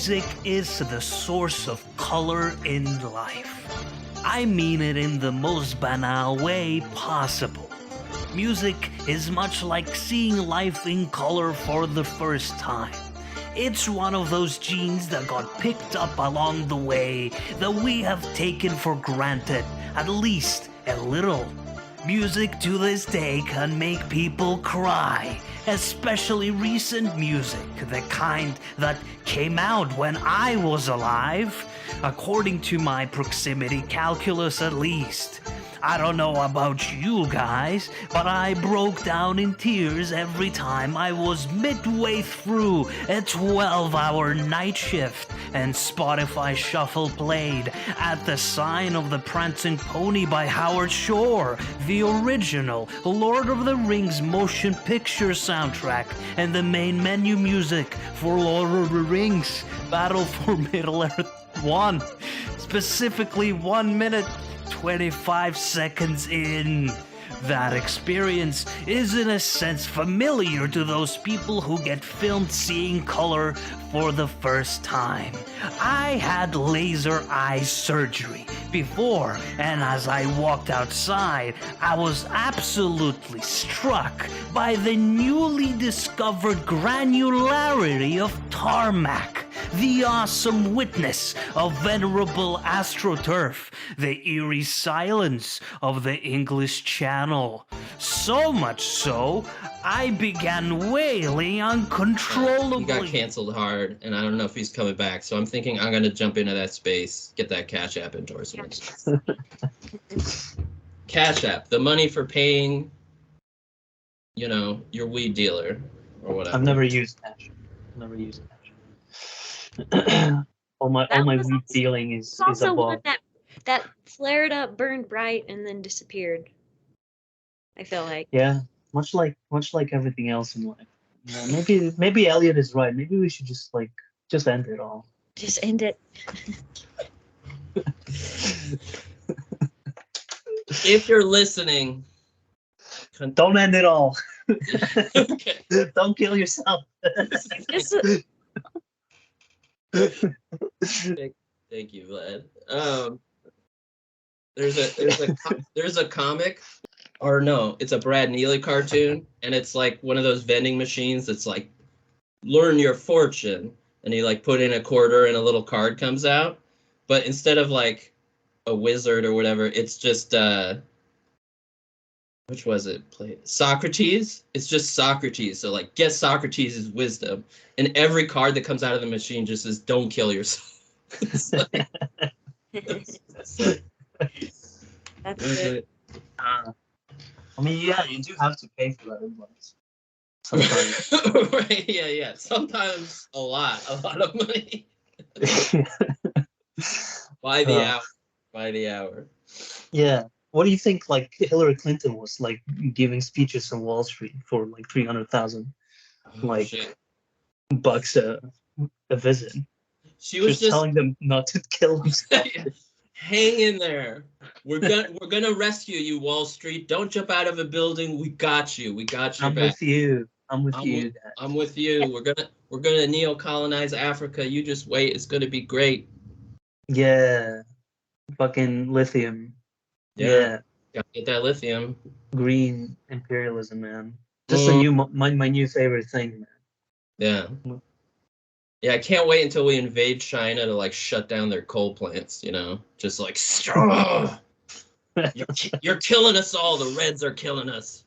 Music is the source of color in life. I mean it in the most banal way possible. Music is much like seeing life in color for the first time. It's one of those genes that got picked up along the way that we have taken for granted, at least a little. Music to this day can make people cry, especially recent music, the kind that came out when I was alive, according to my proximity calculus at least. I don't know about you guys, but I broke down in tears every time I was midway through a 12-hour night shift and Spotify Shuffle played At the Sign of the Prancing Pony by Howard Shore, the original Lord of the Rings motion picture soundtrack, and the main menu music for Lord of the Rings Battle for Middle-earth 1, specifically 1 minute 25 seconds in. That experience is in a sense familiar to those people who get filmed seeing color for the first time. I had laser eye surgery before, and as I walked outside, I was absolutely struck by the newly discovered granularity of tarmac, the awesome witness of venerable AstroTurf, the eerie silence of the English Channel. So much so, I began wailing uncontrollably. He got canceled hard, and I don't know if he's coming back, so I'm thinking I'm going to jump into that space, get that Cash App endorsement. Cash App, the money for paying, you know, your weed dealer or whatever. I've never used Cash. all my weed dealing is also above. one that flared up, burned bright, and then disappeared. I feel like. Yeah, much like everything else in life. Yeah, maybe Elliot is right. Maybe we should just end it all. Just end it. If you're listening, Don't end it all. okay. Don't kill yourself. Thank you, Vlad. There's a comic, or no, it's a Brad Neely cartoon, and it's like one of those vending machines that's like, learn your fortune, and he like put in a quarter and a little card comes out, but instead of like a wizard or whatever, it's just which was it? Socrates. It's just Socrates. So like, guess Socrates' wisdom, and every card that comes out of the machine just says, "Don't kill yourself." That's it. I mean, yeah, you do have to pay for that advice. Sometimes. Right? Yeah. Sometimes a lot of money. By the hour. Yeah. What do you think? Like Hillary Clinton was like giving speeches on Wall Street for like 300,000, bucks a visit. She was just telling them not to kill themselves. Hang in there. We're gonna rescue you, Wall Street. Don't jump out of a building. We got you. We got you. I'm back. with you. I'm with you. I'm with you. We're gonna neo-colonize Africa. You just wait. It's gonna be great. Yeah. Fucking lithium. Yeah. Gotta get that lithium. Green imperialism, man. Just my new favorite thing, man. Yeah. Yeah, I can't wait until we invade China to like shut down their coal plants, you know? Just like, you're killing us all. The Reds are killing us.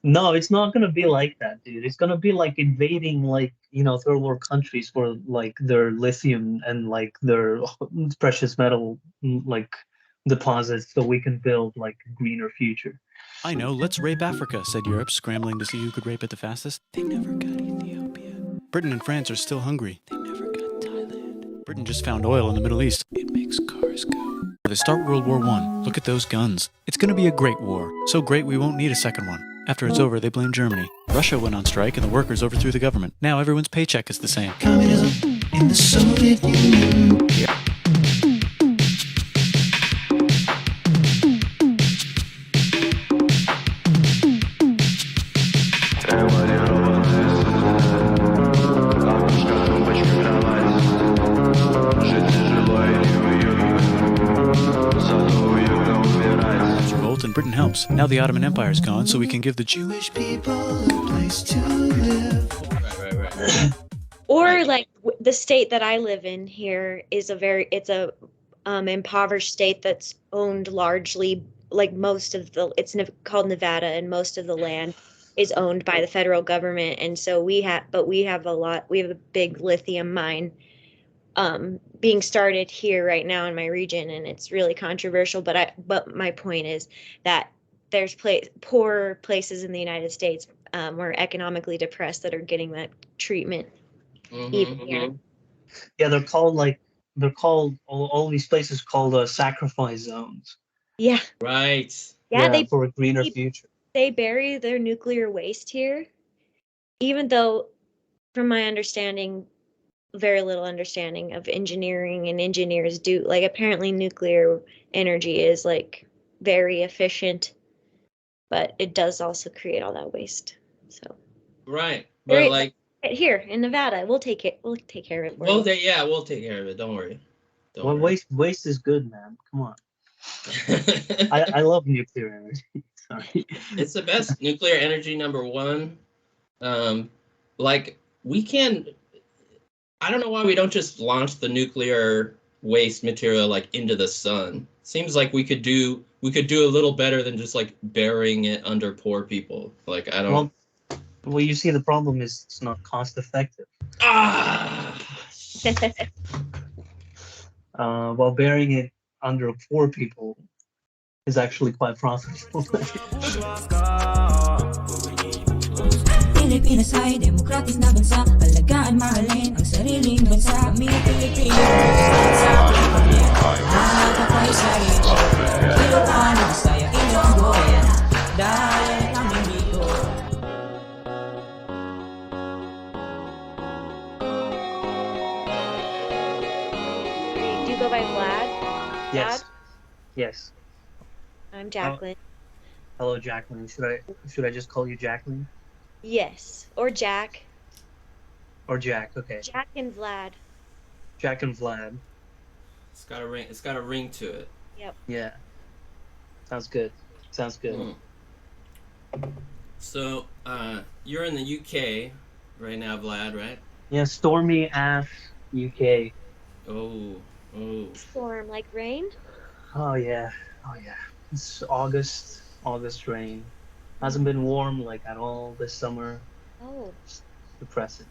No, it's not gonna be like that, dude. It's gonna be like invading, like, you know, third world countries for like their lithium and like their precious metal like deposits, so we can build like a greener future. I know, let's rape Africa, said Europe, scrambling to see who could rape it the fastest. They never got Ethiopia. Britain and France are still hungry. They never got Thailand. Britain just found oil in the Middle East. It makes cars go. They start World War I. Look at those guns. It's gonna be a great war. So great we won't need a second one. After it's over, they blame Germany. Russia went on strike and the workers overthrew the government. Now everyone's paycheck is the same. Communism in the Soviet Union. and Britain helps. Now the Ottoman Empire's gone, so we can give the Jewish people a place to live. Right. Or Right. like the state that I live in here is it's a impoverished state that's owned largely, like most of it's called Nevada, and most of the land is owned by the federal government. And so we have a big lithium mine being started here right now in my region, and it's really controversial. But my point is that there's poor places in the United States or economically depressed that are getting that treatment even here. Yeah, they're called all these places called sacrifice zones. Yeah, Right. yeah. For a greener they- future. They bury their nuclear waste here, even though, from my understanding, very little understanding of engineering, and engineers do like, apparently nuclear energy is like very efficient, but it does also create all that waste. So Right. But Very- like, here in Nevada, we'll take care of it for you. we'll take care of it. Don't worry. Well, waste is good, man. Come on. I love nuclear energy. Sorry. It's the best. Nuclear energy #1. Like I don't know why we don't just launch the nuclear waste material like into the sun. Seems like we could do a little better than just like burying it under poor people. Like I don't. Well, you see, the problem is it's not cost effective. While burying it under poor people is actually quite profitable. Pilipinas ay demokratis na bansa. Alagaan, mahalin ang sariling bansa. Kami Pilipino, sa Pilipinas. Mahal ka kayo sa iyo. Ilocano, Bisaya, Ilonggo. Dahil kami dito. Do you go by Vlad? Yes. Yes. I'm Jacqueline. Hello, Jacqueline. Should I just call you Jacqueline Yes, or Jack. or Jack? Okay. Jack and Vlad. Jack and Vlad. It's got a ring. It's got a ring to it. Yeah. Sounds good. Sounds good. So, you're in the UK right now, Vlad, right? Yeah, stormy ass UK. Oh. Storm like rain. Oh yeah. It's August rain. Hasn't been warm like at all this summer. Oh, Depressing.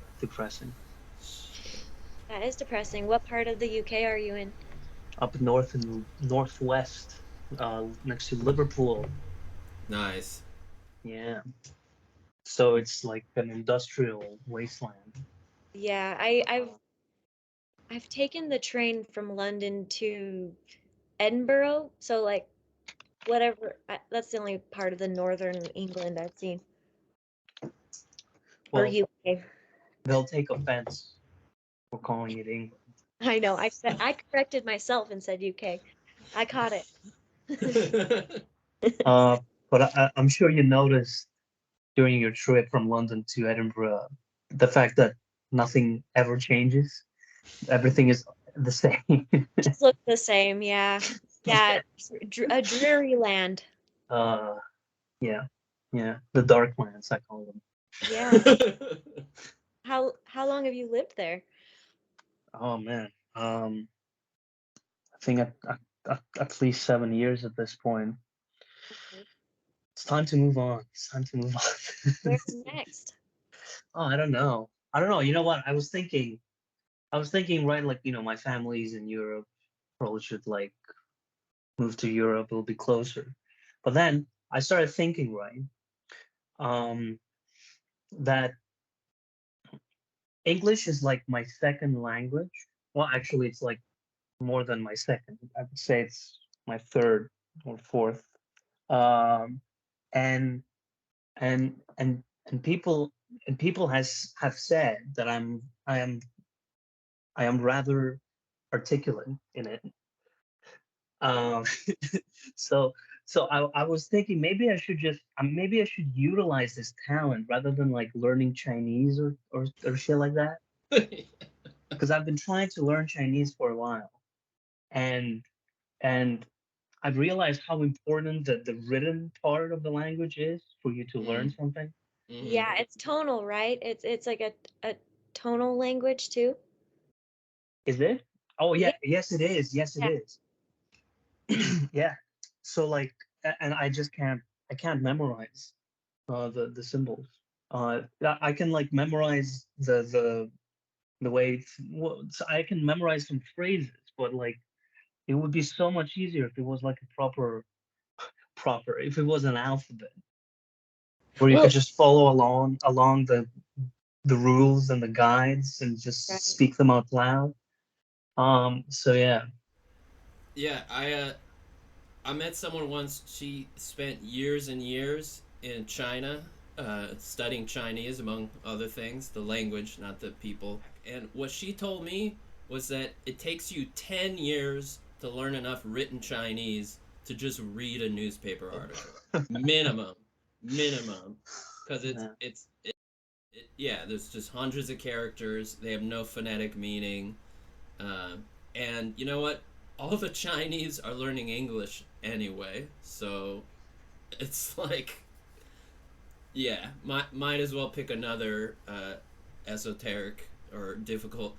that is depressing. What part of the UK are you in? Up north and northwest, next to Liverpool. Nice. Yeah. So it's like an industrial wasteland. Yeah, I've taken the train from London to Edinburgh, so like that's the only part of the northern England I've seen. Or Well, UK. they'll take offense for calling it England. I know. I corrected myself and said UK. I caught it. But I'm sure you noticed during your trip from London to Edinburgh the fact that nothing ever changes. Everything is the same. Just look the same, yeah. Yeah, a dreary land. Yeah. The Darklands, I call them. Yeah. How long have you lived there? Oh man. I think at least 7 years at this point. Okay. It's time to move on. Where's next? Oh, I don't know. You know what? I was thinking, right, like, my family's in Europe. Probably should like move to Europe. It'll be closer. But then I started thinking, right, that English is like my second language. Well, actually, it's like more than my second. I would say it's my third or fourth. And people have said that I am rather articulate in it. So I was thinking maybe I should utilize this talent rather than like learning Chinese or shit like that. Because I've been trying to learn Chinese for a while, and I've realized how important the written part of the language is for you to learn something. Mhm. Yeah, it's tonal, right? It's like a tonal language too. Is it? Oh Yeah. yeah, yes it is. Yes it Yeah. is. Yeah. So like, and I can't memorize the symbols. I can like memorize the way well, so I can memorize some phrases, but like it would be so much easier if it was like a proper if it was an alphabet where you Well, could just follow along the rules and the guides and just right. speak them out loud. So yeah. Yeah, I met someone once. She spent years and years in China, studying Chinese among other things, the language, not the people. And what she told me was that it takes you 10 years to learn enough written Chinese to just read a newspaper article. Minimum, minimum, because Yeah. yeah, there's just hundreds of characters. They have no phonetic meaning. Uh, and you know what? All the Chinese are learning English anyway, so it's like, yeah, might as well pick another esoteric or difficult.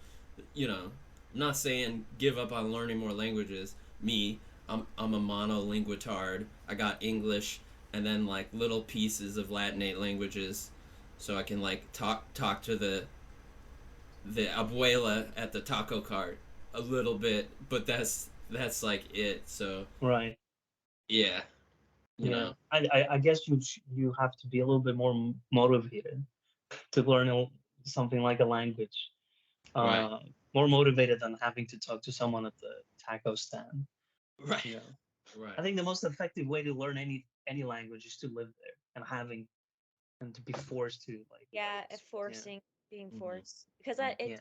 I'm not saying give up on learning more languages. I'm a monolinguatard. I got English and then like little pieces of Latinate languages, so I can like talk to the abuela at the taco cart a little bit, but that's like it. So Right. yeah, you Yeah. know, I guess you have to be a little bit more motivated to learn something like a language. right, Uh, More motivated than having to talk to someone at the taco stand. right, You know, right. I think the most effective way to learn any language is to live there and to be forced to like. Yeah, Yeah. being Mhm. forced because that Yeah.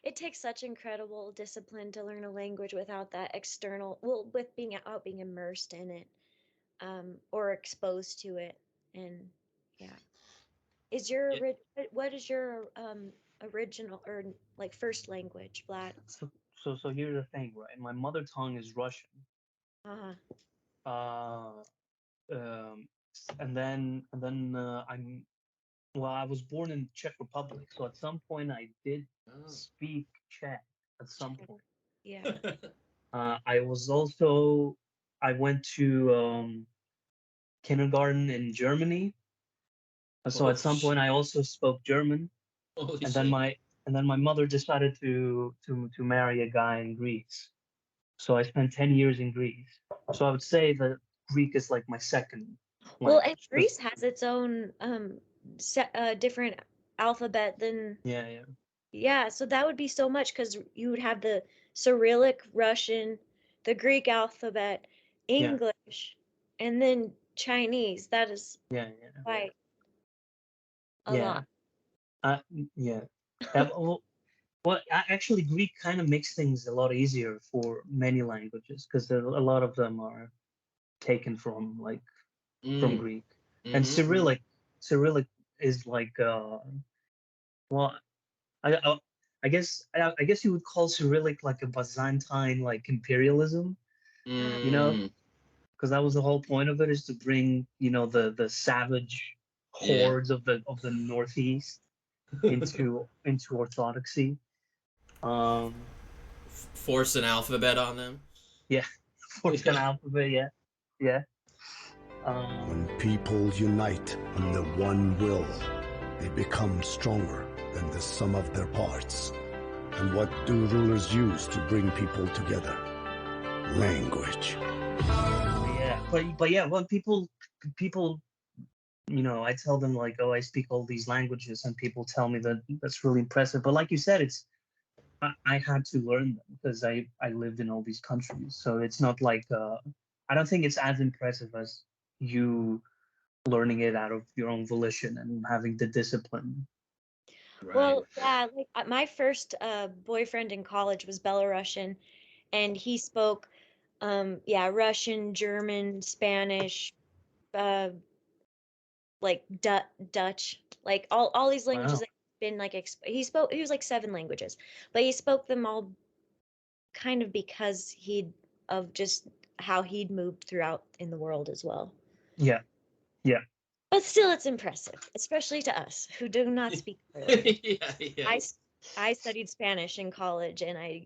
it takes such incredible discipline to learn a language without that external, well, with being immersed in it, or exposed to it, and yeah. Is your Yeah. what is your original or like first language, Vlad? So here's the thing, right? My mother tongue is Russian. Uh-huh. Uh, um, and then well, I was born in Czech Republic, so at some point I did Oh. speak Czech at some Czech. point. Yeah. I was also I went to kindergarten in Germany, so Oh, at some point I also spoke German, holy and then shit. my mother decided to marry a guy in Greece. So I spent 10 years in Greece. So I would say that Greek is like my second Well, and language. Greece has its own different alphabet than, Yeah, yeah, yeah, so that would be so much because you would have the Cyrillic Russian, the Greek alphabet, yeah, English, and then Chinese. That is yeah, yeah, quite a yeah. lot. Yeah. Actually, Greek kind of makes things a lot easier for many languages because a lot of them are taken from from Mm. Greek. And Mm-hmm. Cyrillic is like well, I I guess you would call Cyrillic like a Byzantine like imperialism, you know, Mm. because that was the whole point of it is to bring the savage Yeah. hordes of the Northeast into orthodoxy. Um, Force an alphabet on them. yeah, forced an Yeah. alphabet, yeah, yeah. When people unite under one will, they become stronger than the sum of their parts. And what do rulers use to bring people together? Language. Yeah, but yeah, when people I tell them like, oh, I speak all these languages, and people tell me that that's really impressive. But like you said, I had to learn them because I lived in all these countries, so it's not like I don't think it's as impressive as you learning it out of your own volition and having the discipline. Right. Well, yeah, like my first boyfriend in college was Belarusian, and he spoke yeah, Russian, German, Spanish, uh like Dutch, like all these languages Wow. that he's been like he was like seven languages, but he spoke them all kind of because he of just how he'd moved throughout in the world as well. Yeah. But still, it's impressive, especially to us who do not speak other language. Yeah. I studied Spanish in college, and I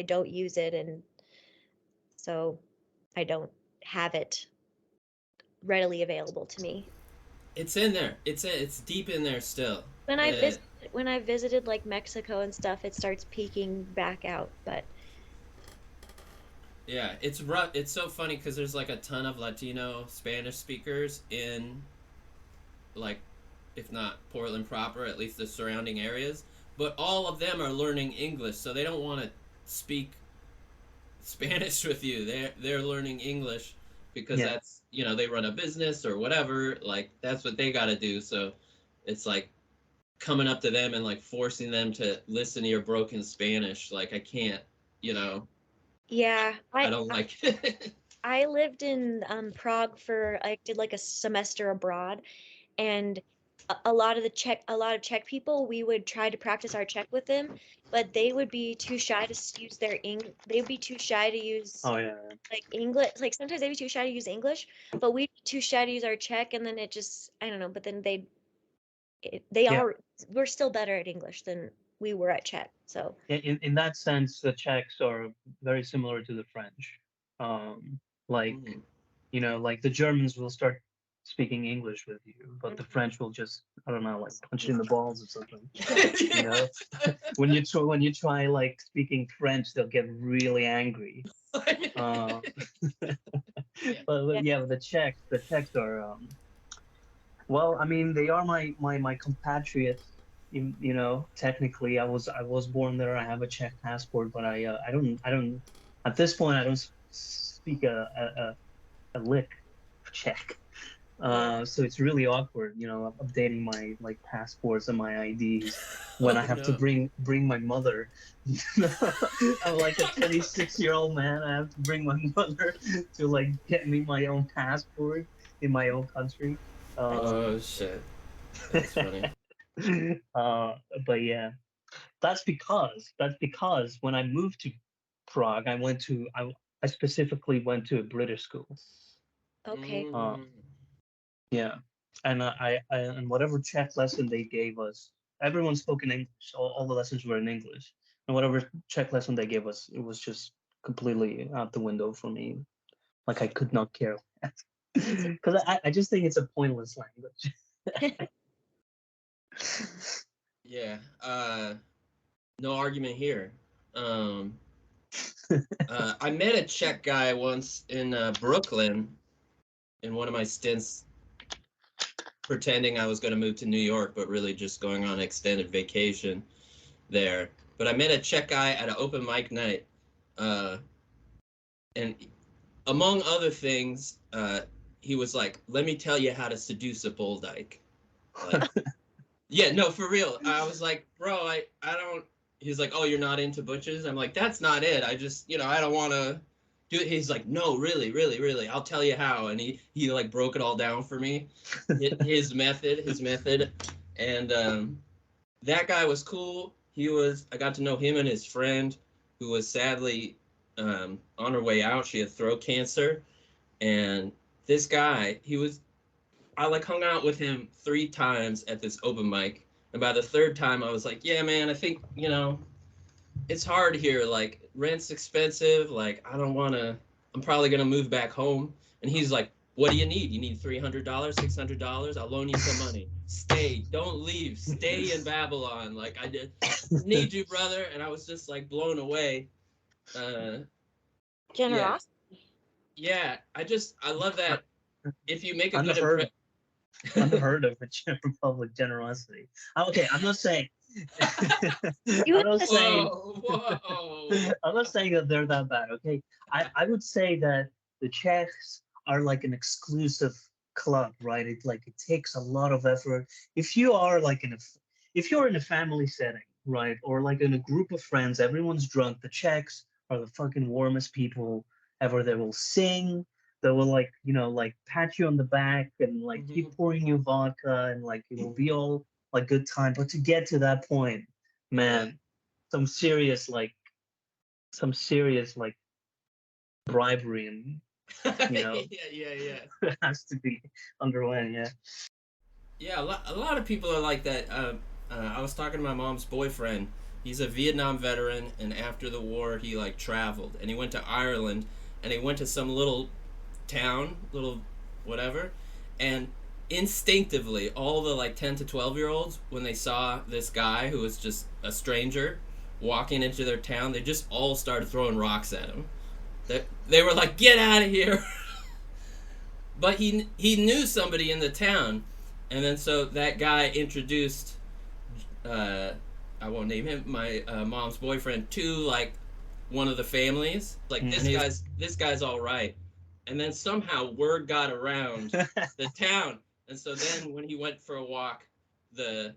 don't use it, and so I don't have it readily available to me. It's in there. It's deep in there still. When I Yeah. when I visited like Mexico and stuff, it starts peeking back out. But Yeah, it's rough. It's so funny because there's like a ton of Latino Spanish speakers in, like, if not Portland proper, at least the surrounding areas. But all of them are learning English, so they don't want to speak Spanish with you. They're learning English because Yeah. that's, they run a business or whatever. Like, that's what they got to do. So it's like coming up to them and like forcing them to listen to your broken Spanish. Like, I can't, yeah, I don't like it. I lived in Prague I did like a semester abroad, and a lot of Czech people, we would try to practice our Czech with them, but they would be too shy to use they'd be too shy to use Oh yeah. like English. Like sometimes they'd be too shy to use English, but we'd be too shy to use our Czech, and then it just, I don't know, but then Yeah. we're still better at English than we were at Czech. So In that sense, the Czechs are very similar to the French. Like Mhm. like the Germans will start speaking English with you, but the French will just, I don't know, like punch you in the balls or something. You know, when you try like speaking French, they'll get really angry. Uh, but yeah, the Czechs are well, I mean, they are my compatriots. Technically, I was born there. I have a Czech passport, but I don't at this point I don't speak a lick of Czech. So it's really awkward, updating my like passports and my IDs when I Oh, have to no. bring my mother. I'm like a 26-year-old man. I have to bring my mother to like get me my own passport in my own country. Oh, shit. That's funny. uh, but yeah, that's because when I moved to Prague, I specifically went to a British school. okay. Uh, yeah, and and whatever Czech lesson they gave us, everyone spoke in English. All the lessons were in English, and whatever Czech lesson they gave us, it was just completely out the window for me. Like I could not care less because I just think it's a pointless language. Yeah. No argument here. I met a Czech guy once in Brooklyn in one of my stints, pretending I was going to move to New York, but really just going on extended vacation there. But I met a Czech guy at an open mic night, and among other things, he was like, "Let me tell you how to seduce a bull dyke." Like, yeah, no, for real. I was like, "Bro, I don't." He's like, "Oh, you're not into butches?" I'm like, "That's not it. I just, I don't want to do it." He's like, "No, really, really, really. I'll tell you how." And he like broke it all down for me, his method, and that guy was cool. I got to know him and his friend, who was sadly on her way out. She had throat cancer, and this guy, I like hung out with him 3 times at this open mic. And by the 3rd time, I was like, "Yeah, man, I think, it's hard here. Like, rent's expensive. Like, I don't want to, I'm probably going to move back home." And he's like, "What do you need? You need $300, $600? I'll loan you some money. Stay. Don't leave. Stay in Babylon. Like, I need you, brother." And I was just like blown away. Generosity. Yeah, I love that. If you make a good Unheard, impression. unheard of in Czech Republic generosity. Okay, I'm not saying. You I'm not have- saying. Whoa. I'm not saying that they're that bad. Okay, I would say that the Czechs are like an exclusive club, right? It takes a lot of effort. If you are like if you're in a family setting, right, or like in a group of friends, everyone's drunk. The Czechs are the fucking warmest people ever. They will sing. They will like like pat you on the back and like keep pouring you vodka and like it will be all like good time. But to get to that point, man, some serious like bribery and know. yeah. has to be underway. Yeah. Yeah, a lot of people are like that. I was talking to my mom's boyfriend. He's a Vietnam veteran, and after the war, he like traveled, and he went to Ireland, and he went to some little town, little whatever, and instinctively, all the like 10 to 12-year-olds, when they saw this guy who was just a stranger walking into their town, they just all started throwing rocks at him. They were like, "Get out of here!" But he knew somebody in the town, and then so that guy introduced, I won't name him, my mom's boyfriend, to like one of the families. Like this guy's all right, and then somehow word got around the town, and so then when he went for a walk, the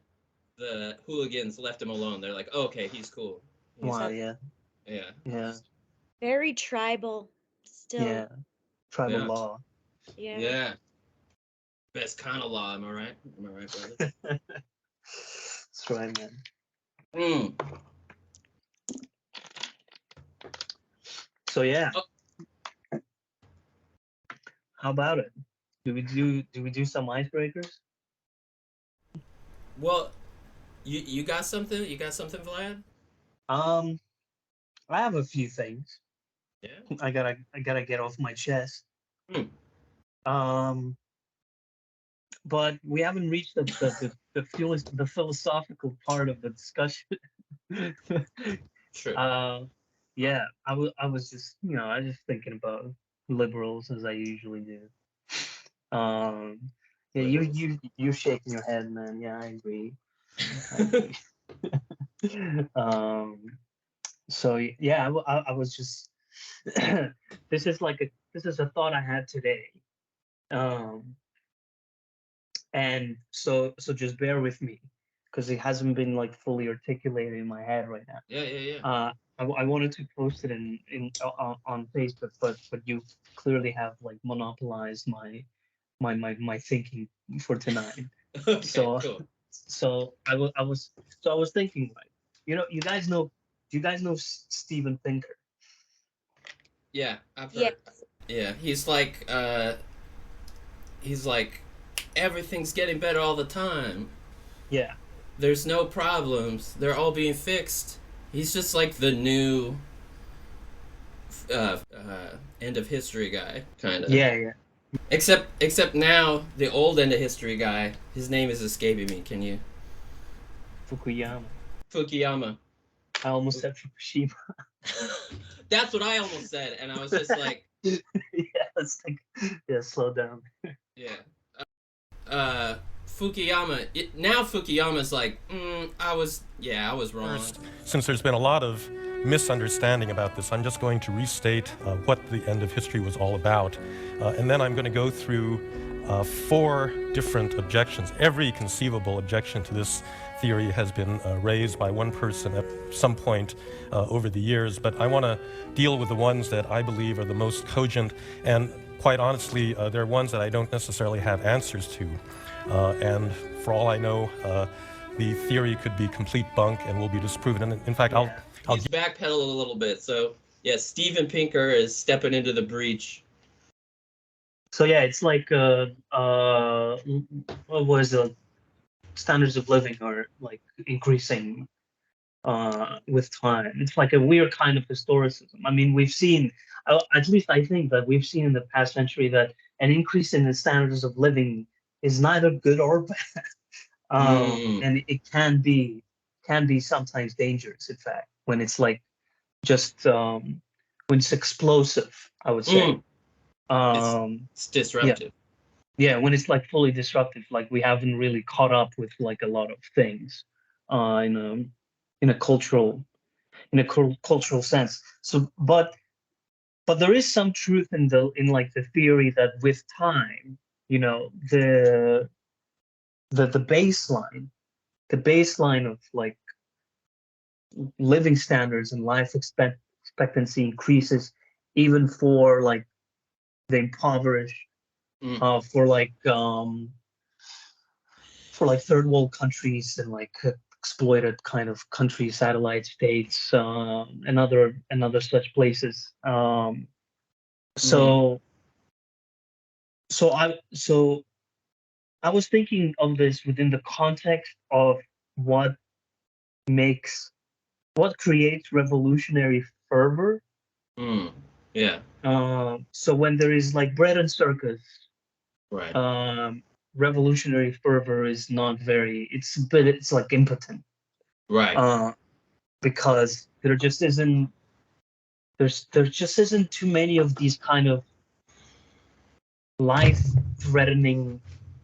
hooligans left him alone. They're like, "Okay, he's cool." Wow. Yeah. Yeah. Very tribal still. Yeah. Tribal Yeah. law. Yeah. Best kind of law, am I right? Am I right, brother? That's right, man. So yeah. How about it? Do we do some icebreakers? Well, you got something? You got something, Vlad? I have a few things. Yeah. I gotta get off my chest. But we haven't reached the philosophical part of the discussion. True. Yeah, I was just I was just thinking about liberals as I usually do. Yeah, you're shaking your head, man. Yeah, I agree. So yeah, I was just this is a thought I had today. And so just bear with me because it hasn't been like fully articulated in my head right now. Yeah. I wanted to post it on Facebook, but you clearly have like monopolized my thinking for tonight. Okay, So cool. so I was thinking, right? Do you guys know Steven Pinker? Yeah, I've Yeah. heard. Yeah, he's like everything's getting better all the time. Yeah. There's no problems. They're all being fixed. He's just like the new end of history guy, kind of. Yeah. Except now the old end of history guy, his name is escaping me. Can you? Fukuyama. I almost said Fukushima. That's what I almost said, and I was just like, Yeah, let's slow down. yeah. Fukuyama. Now Fukuyama's like, I was wrong. First, since there's been a lot of misunderstanding about this, I'm just going to restate what the end of history was all about. And then I'm going to go through 4 different objections. Every conceivable objection to this theory has been raised by one person at some point over the years, but I want to deal with the ones that I believe are the most cogent, and quite honestly, they're ones that I don't necessarily have answers to. And for all I know, the theory could be complete bunk and will be disproven. And in fact, I'll He's backpedaled a little bit, so yeah, Steven Pinker is stepping into the breach. So yeah, it's like what was the standards of living are like increasing with time. It's like a weird kind of historicism. I mean, we've seen, at least I think that we've seen in the past century, that an increase in the standards of living is neither good or bad, and it can be sometimes dangerous. In fact, when it's like just when it's explosive, I would say. It's disruptive. Yeah, when it's like fully disruptive, like we haven't really caught up with like a lot of things in a cultural sense. So, but there is some truth in like the theory that with time, the baseline of like living standards and life expectancy increases even for like the impoverished, for like third world countries and like exploited kind of countries, satellite states, and other such places. So so I was thinking of this within the context of what what creates revolutionary fervor. Yeah. So when there is like bread and circus, Right. revolutionary fervor is not very. It's like impotent. Right. Because there just isn't there just isn't too many of these kind of life-threatening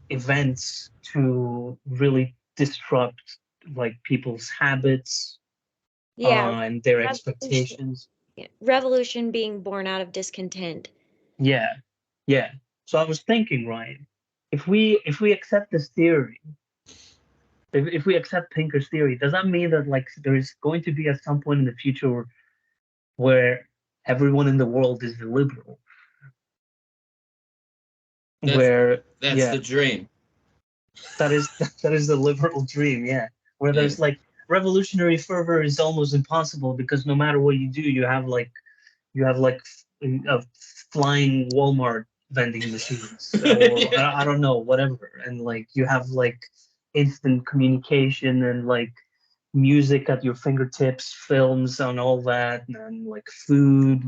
events to really disrupt like people's habits Yeah, and their revolution, expectations. revolution being born out of discontent. Yeah, yeah. So I was thinking, Ryan, if we accept this theory, if we accept Pinker's theory, does that mean that like there is going to be at some point in the future where everyone in the world is liberal? That's Where that's the dream. that is that is the liberal dream, yeah. Where Yeah. there's like revolutionary fervor is almost impossible because no matter what you do, you have like flying Walmart vending machines or Yeah. I don't know, whatever, and like you have like instant communication and like music at your fingertips, films and all that, and like food,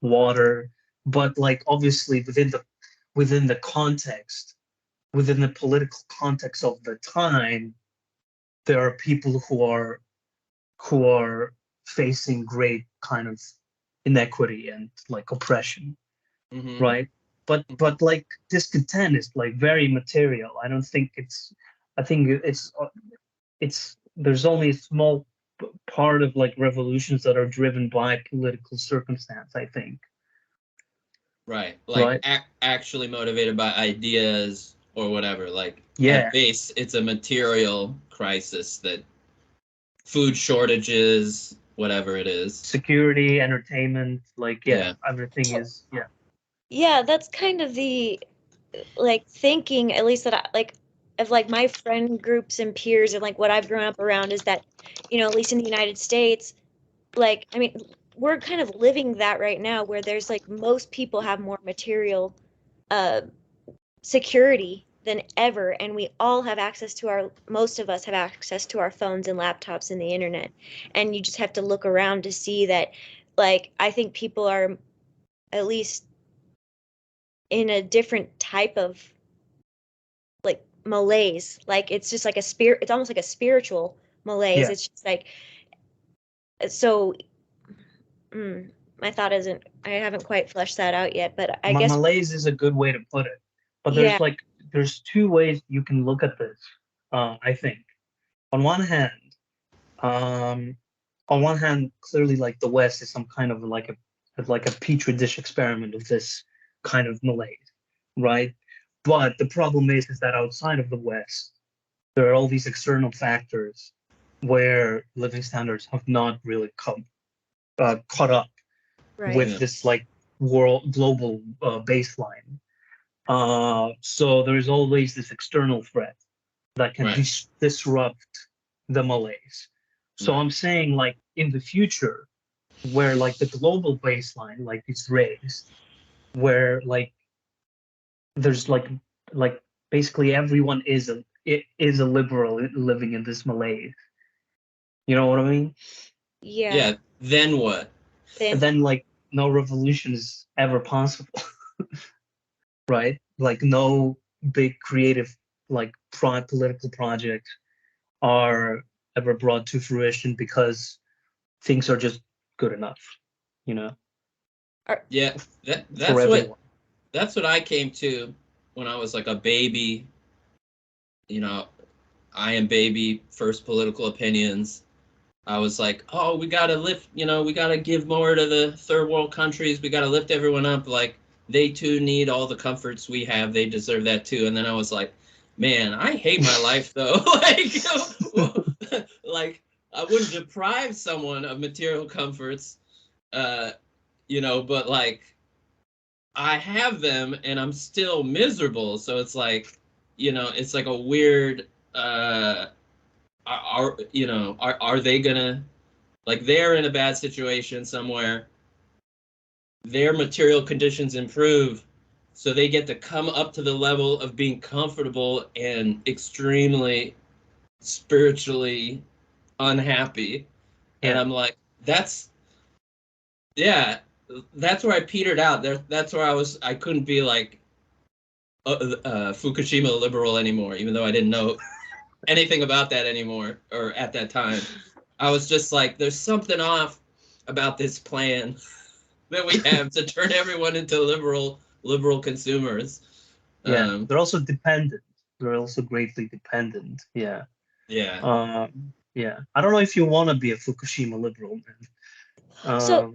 water, but like obviously within the context, within the political context of the time, there are people who are facing great kind of inequity and like oppression, Mhm. right? But like discontent is like very material. I don't think it's. I think it's there's only a small part of like revolutions that are driven by political circumstance, I think. Right. Like Right? actually motivated by ideas or whatever. Like Yeah. at base, it's a material crisis that food shortages, whatever it is. Security, entertainment, like Yeah. everything is Yeah, that's kind of the like thinking, at least that I like of like my friend groups and peers and like what I've grown up around is that, at least in the United States, like I mean, we're kind of living that right now where there's like most people have more material uh security than ever, and we all have access to most of us have access to our phones and laptops and the internet, and you just have to look around to see that, like, I think people are at least in a different type of like malaise. Like it's just like it's almost like a spiritual malaise. Yeah. It's just like so my thought isn't, I haven't quite fleshed that out yet, but I guess Malaise is a good way to put it. But yeah. there's two ways you can look at this. I think on one hand, clearly like the West is some kind of like a petri dish experiment of this kind of malaise, right? But the problem is that outside of the West, there are all these external factors where living standards have not really caught up Right. with Yeah. this like global baseline. So there's always this external threat that can Right. disrupt the malaise. So Right. I'm saying like in the future, where like the global baseline like is raised, where like there's like basically everyone is a liberal living in this malaise. You know what I mean? Yeah. Yeah. Then what? And then like no revolution is ever possible. Right? Like no big creative like political projects are ever brought to fruition because things are just good enough, you know, Yeah. for That's what everyone. that's what I came to when I was like a baby. You know, I am baby, first political opinions. I was like, oh, we gotta lift, we gotta give more to the third world countries. We gotta lift everyone up. Like they too need all the comforts we have. They deserve that too. And then I was like, man, I hate my life though. Like I wouldn't deprive someone of material comforts, but like I have them and I'm still miserable. So it's like, it's like a weird are they gonna, like, they're in a bad situation somewhere, their material conditions improve, so they get to come up to the level of being comfortable and extremely spiritually unhappy. And Yeah. I'm like, that's where I petered out. That's where I couldn't be like Fukushima liberal anymore, even though I didn't know anything about that anymore, or at that time. I was just like, there's something off about this plan that we have to turn everyone into liberal consumers. Yeah, they're also dependent. They're also greatly dependent. Yeah. Yeah. Yeah. I don't know if you want to be a Fukushima liberal, man. So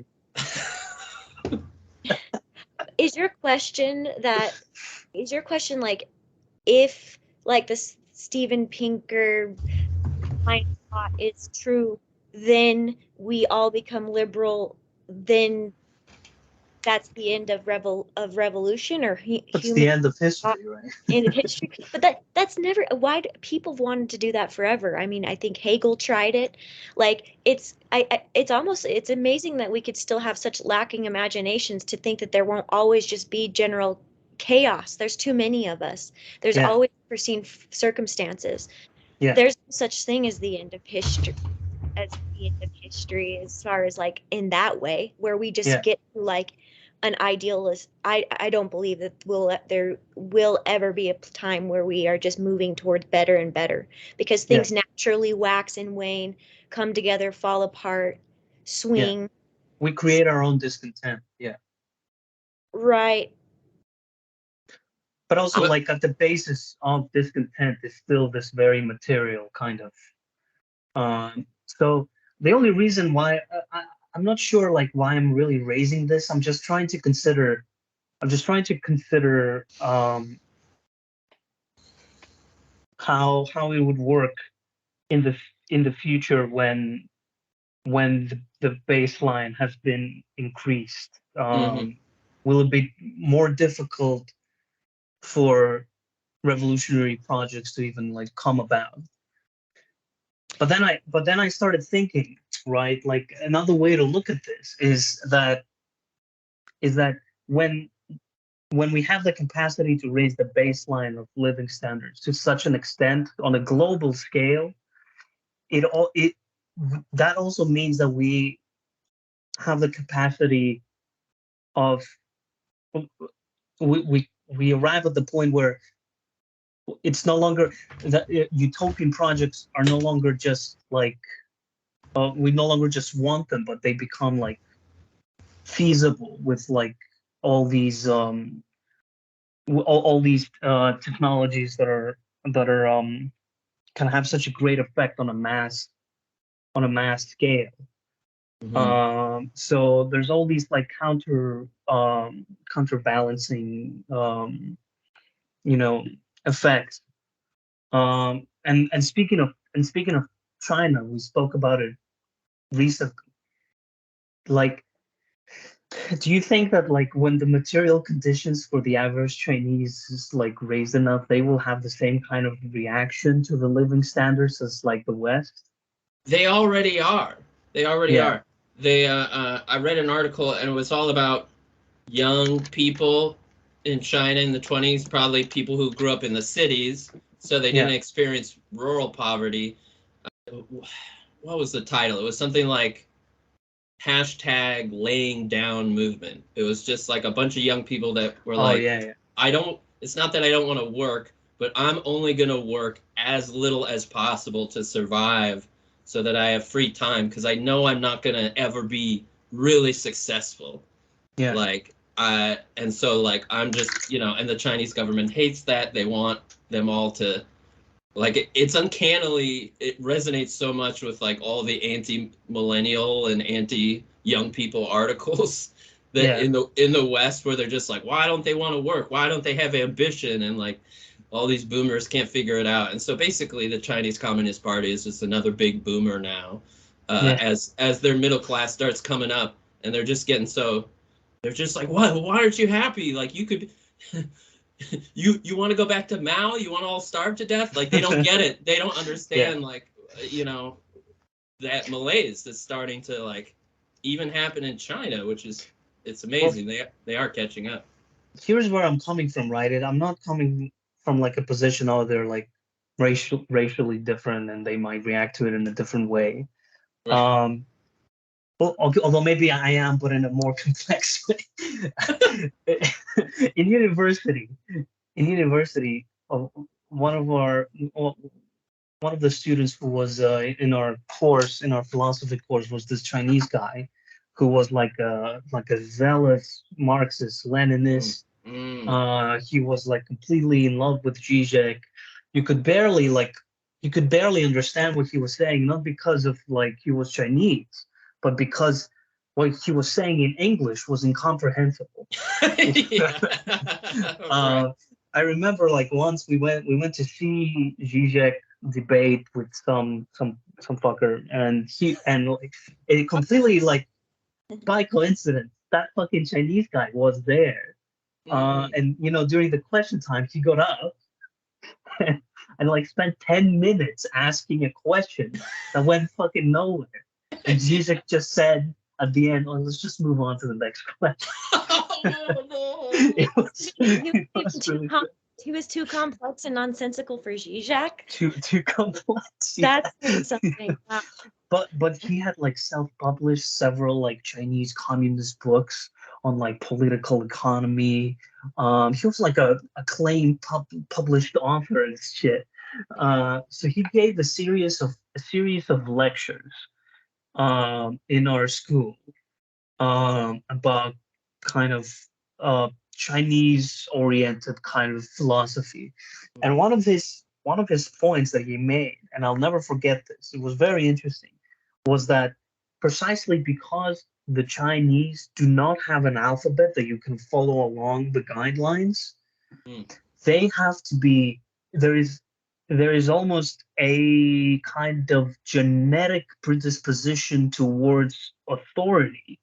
is your question like, if like the Steven Pinker mind thought is true, then we all become liberal, then that's the end of revolution, or That's human the end of history, right? end of history? But that's never why people have wanted to do that forever. I mean, I think Hegel tried it. Like, it's amazing that we could still have such lacking imaginations to think that there won't always just be general chaos. There's too many of us. There's Yeah. always foreseen circumstances. Yeah. There's no such thing as the end of history, as far as like in that way, where we just Yeah. get to like an idealist. I don't believe that there will ever be a time where we are just moving towards better and better, because things naturally wax and wane, come together, fall apart, swing. We create our own discontent. Yeah. Right. But also, But- like, at the basis of discontent is still this very material kind of. So the only reason why I'm not sure, like, why I'm really raising this. I'm just trying to consider. How it would work in the future when the baseline has been increased. Will it be more difficult for revolutionary projects to even like come about? But then I started thinking, right, like, another way to look at this is that when we have the capacity to raise the baseline of living standards to such an extent on a global scale, that also means that we have the capacity of we arrive at the point where it's no longer that utopian projects are no longer just like we no longer just want them, but they become like feasible with like all these technologies that are can have such a great effect on a mass scale. So there's all these like counterbalancing effects. And speaking of China, we spoke about it recently. Like, do you think that like when the material conditions for the average Chinese is like raised enough, they will have the same kind of reaction to the living standards as like the West? They already are. They already Yeah. are. I read an article, and it was all about young people in China in the 20s, probably people who grew up in the cities, so they didn't experience rural poverty. What was the title? It was something like hashtag laying down movement. It was just like a bunch of young people that were it's not that I don't want to work, but I'm only going to work as little as possible to survive so that I have free time, because I know I'm not going to ever be really successful. Yeah. Like, and so like, I'm just, and the Chinese government hates that. They want them all to, like, it's uncannily, it resonates so much with like all the anti-millennial and anti-young people articles that in the West, where they're just like, why don't they want to work? Why don't they have ambition? And like, all these boomers can't figure it out. And so basically the Chinese Communist Party is just another big boomer now, as their middle class starts coming up, and they're just getting they're just like, what? Why aren't you happy? Like, you could, you want to go back to Mao? You want to all starve to death? Like, they don't get it. They don't understand, like, that malaise that's starting to like even happen in China, which is it's amazing. They are catching up. Here's where I'm coming from, right? And I'm not coming from like a position, oh, they're like racially different and they might react to it in a different way. Right. Well, although maybe I am, but in a more complex way. in university, one of the students who was in our philosophy course, was this Chinese guy, who was like a zealous Marxist Leninist. He was like completely in love with Zizek. You could barely understand what he was saying, not because of like he was Chinese, but because what he was saying in English was incomprehensible. I remember like once we went to see Zizek debate with some fucker, and like it completely like by coincidence that fucking Chinese guy was there. And during the question time he got up and like spent 10 minutes asking a question that went fucking nowhere. And Zizek just said at the end, "Oh, let's just move on to the next question." He was too complex and nonsensical for Zizek. Too complex. That's something. Wow. But he had like self-published several like Chinese communist books on like political economy. He was like a acclaimed published author and shit. So he gave a series of lectures in our school about kind of Chinese oriented kind of philosophy. And one of his points that he made, and I'll never forget this, it was very interesting, was that precisely because the Chinese do not have an alphabet that you can follow along the guidelines, they have to be, there is almost a kind of genetic predisposition towards authority.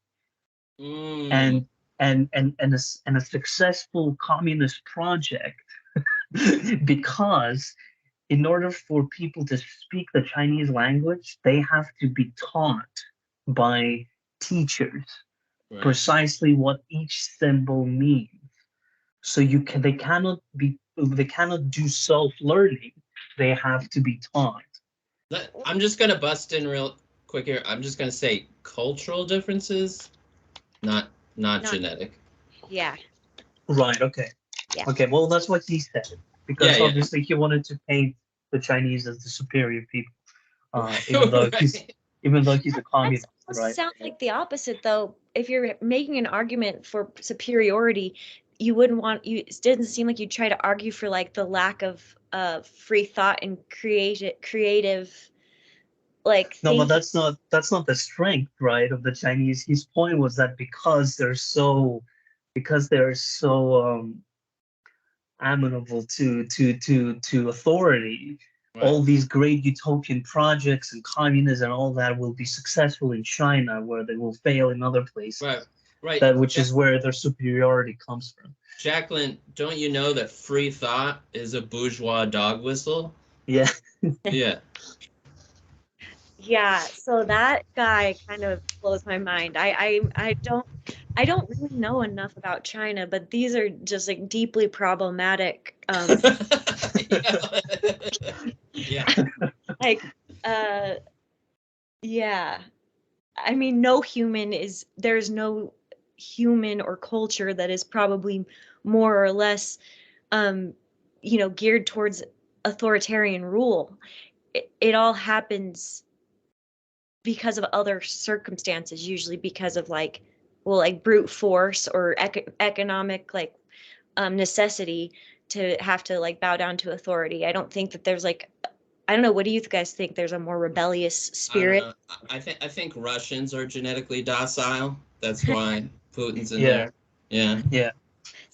And a successful communist project because in order for people to speak the Chinese language, they have to be taught by teachers precisely what each symbol means. So they cannot do self-learning. They have to be taught. I'm just gonna bust in real quick here. I'm just gonna say cultural differences, not genetic. Yeah. Right. Okay. Yeah. Okay. Well, that's what he said, because obviously he wanted to paint the Chinese as the superior people, even though he's a communist. Right. Sounds like the opposite, though. If you're making an argument for superiority, you wouldn't want it didn't seem like you'd try to argue for like the lack of free thought and creative like no, but that's not the strength, right, of the Chinese. His point was that because they're so amenable to authority, all these great utopian projects and communism and all that will be successful in China, where they will fail in other places. Right. Which is where their superiority comes from. Jacqueline, don't you know that free thought is a bourgeois dog whistle? Yeah. Yeah. Yeah, so that guy kind of blows my mind. I don't really know enough about China, but these are just like deeply problematic. Yeah. Like, yeah. I mean, there's no human or culture that is probably more or less, geared towards authoritarian rule. It all happens because of other circumstances, usually because of like brute force or economic necessity to have to like bow down to authority. I don't think that there's I don't know. What do you guys think? There's a more rebellious spirit? I think Russians are genetically docile. That's why Putin's in there. Yeah. Yeah.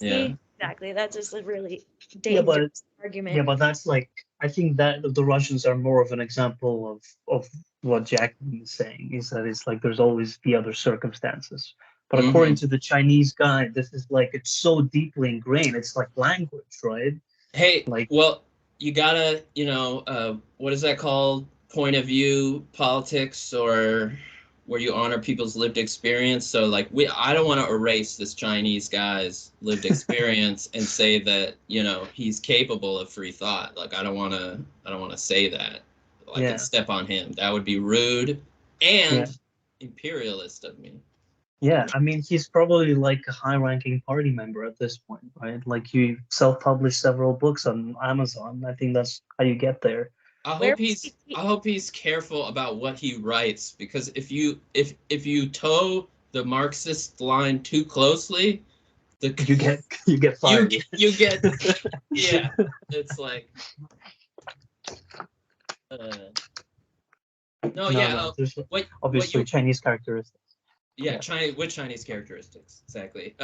See, exactly. That's just a really dangerous argument. Yeah, but that's I think that the Russians are more of an example of what Jacqueline is saying, is that it's there's always the other circumstances. But according to the Chinese guy, this is it's so deeply ingrained. It's like language, right? Hey, well, you gotta, what is that called? Point of view politics, or where you honor people's lived experience. So like I don't want to erase this Chinese guy's lived experience and say that, you know, he's capable of free thought. Like I don't want to say that. Like and step on him. That would be rude and imperialist of me. Yeah, I mean, he's probably like a high-ranking party member at this point, right? Like you self-published several books on Amazon. I think that's how you get there. I hope he's careful about what he writes, because if you toe the Marxist line too closely, you get fired. You get yeah. It's like obviously Chinese characteristics. Yeah, Chinese characteristics, exactly.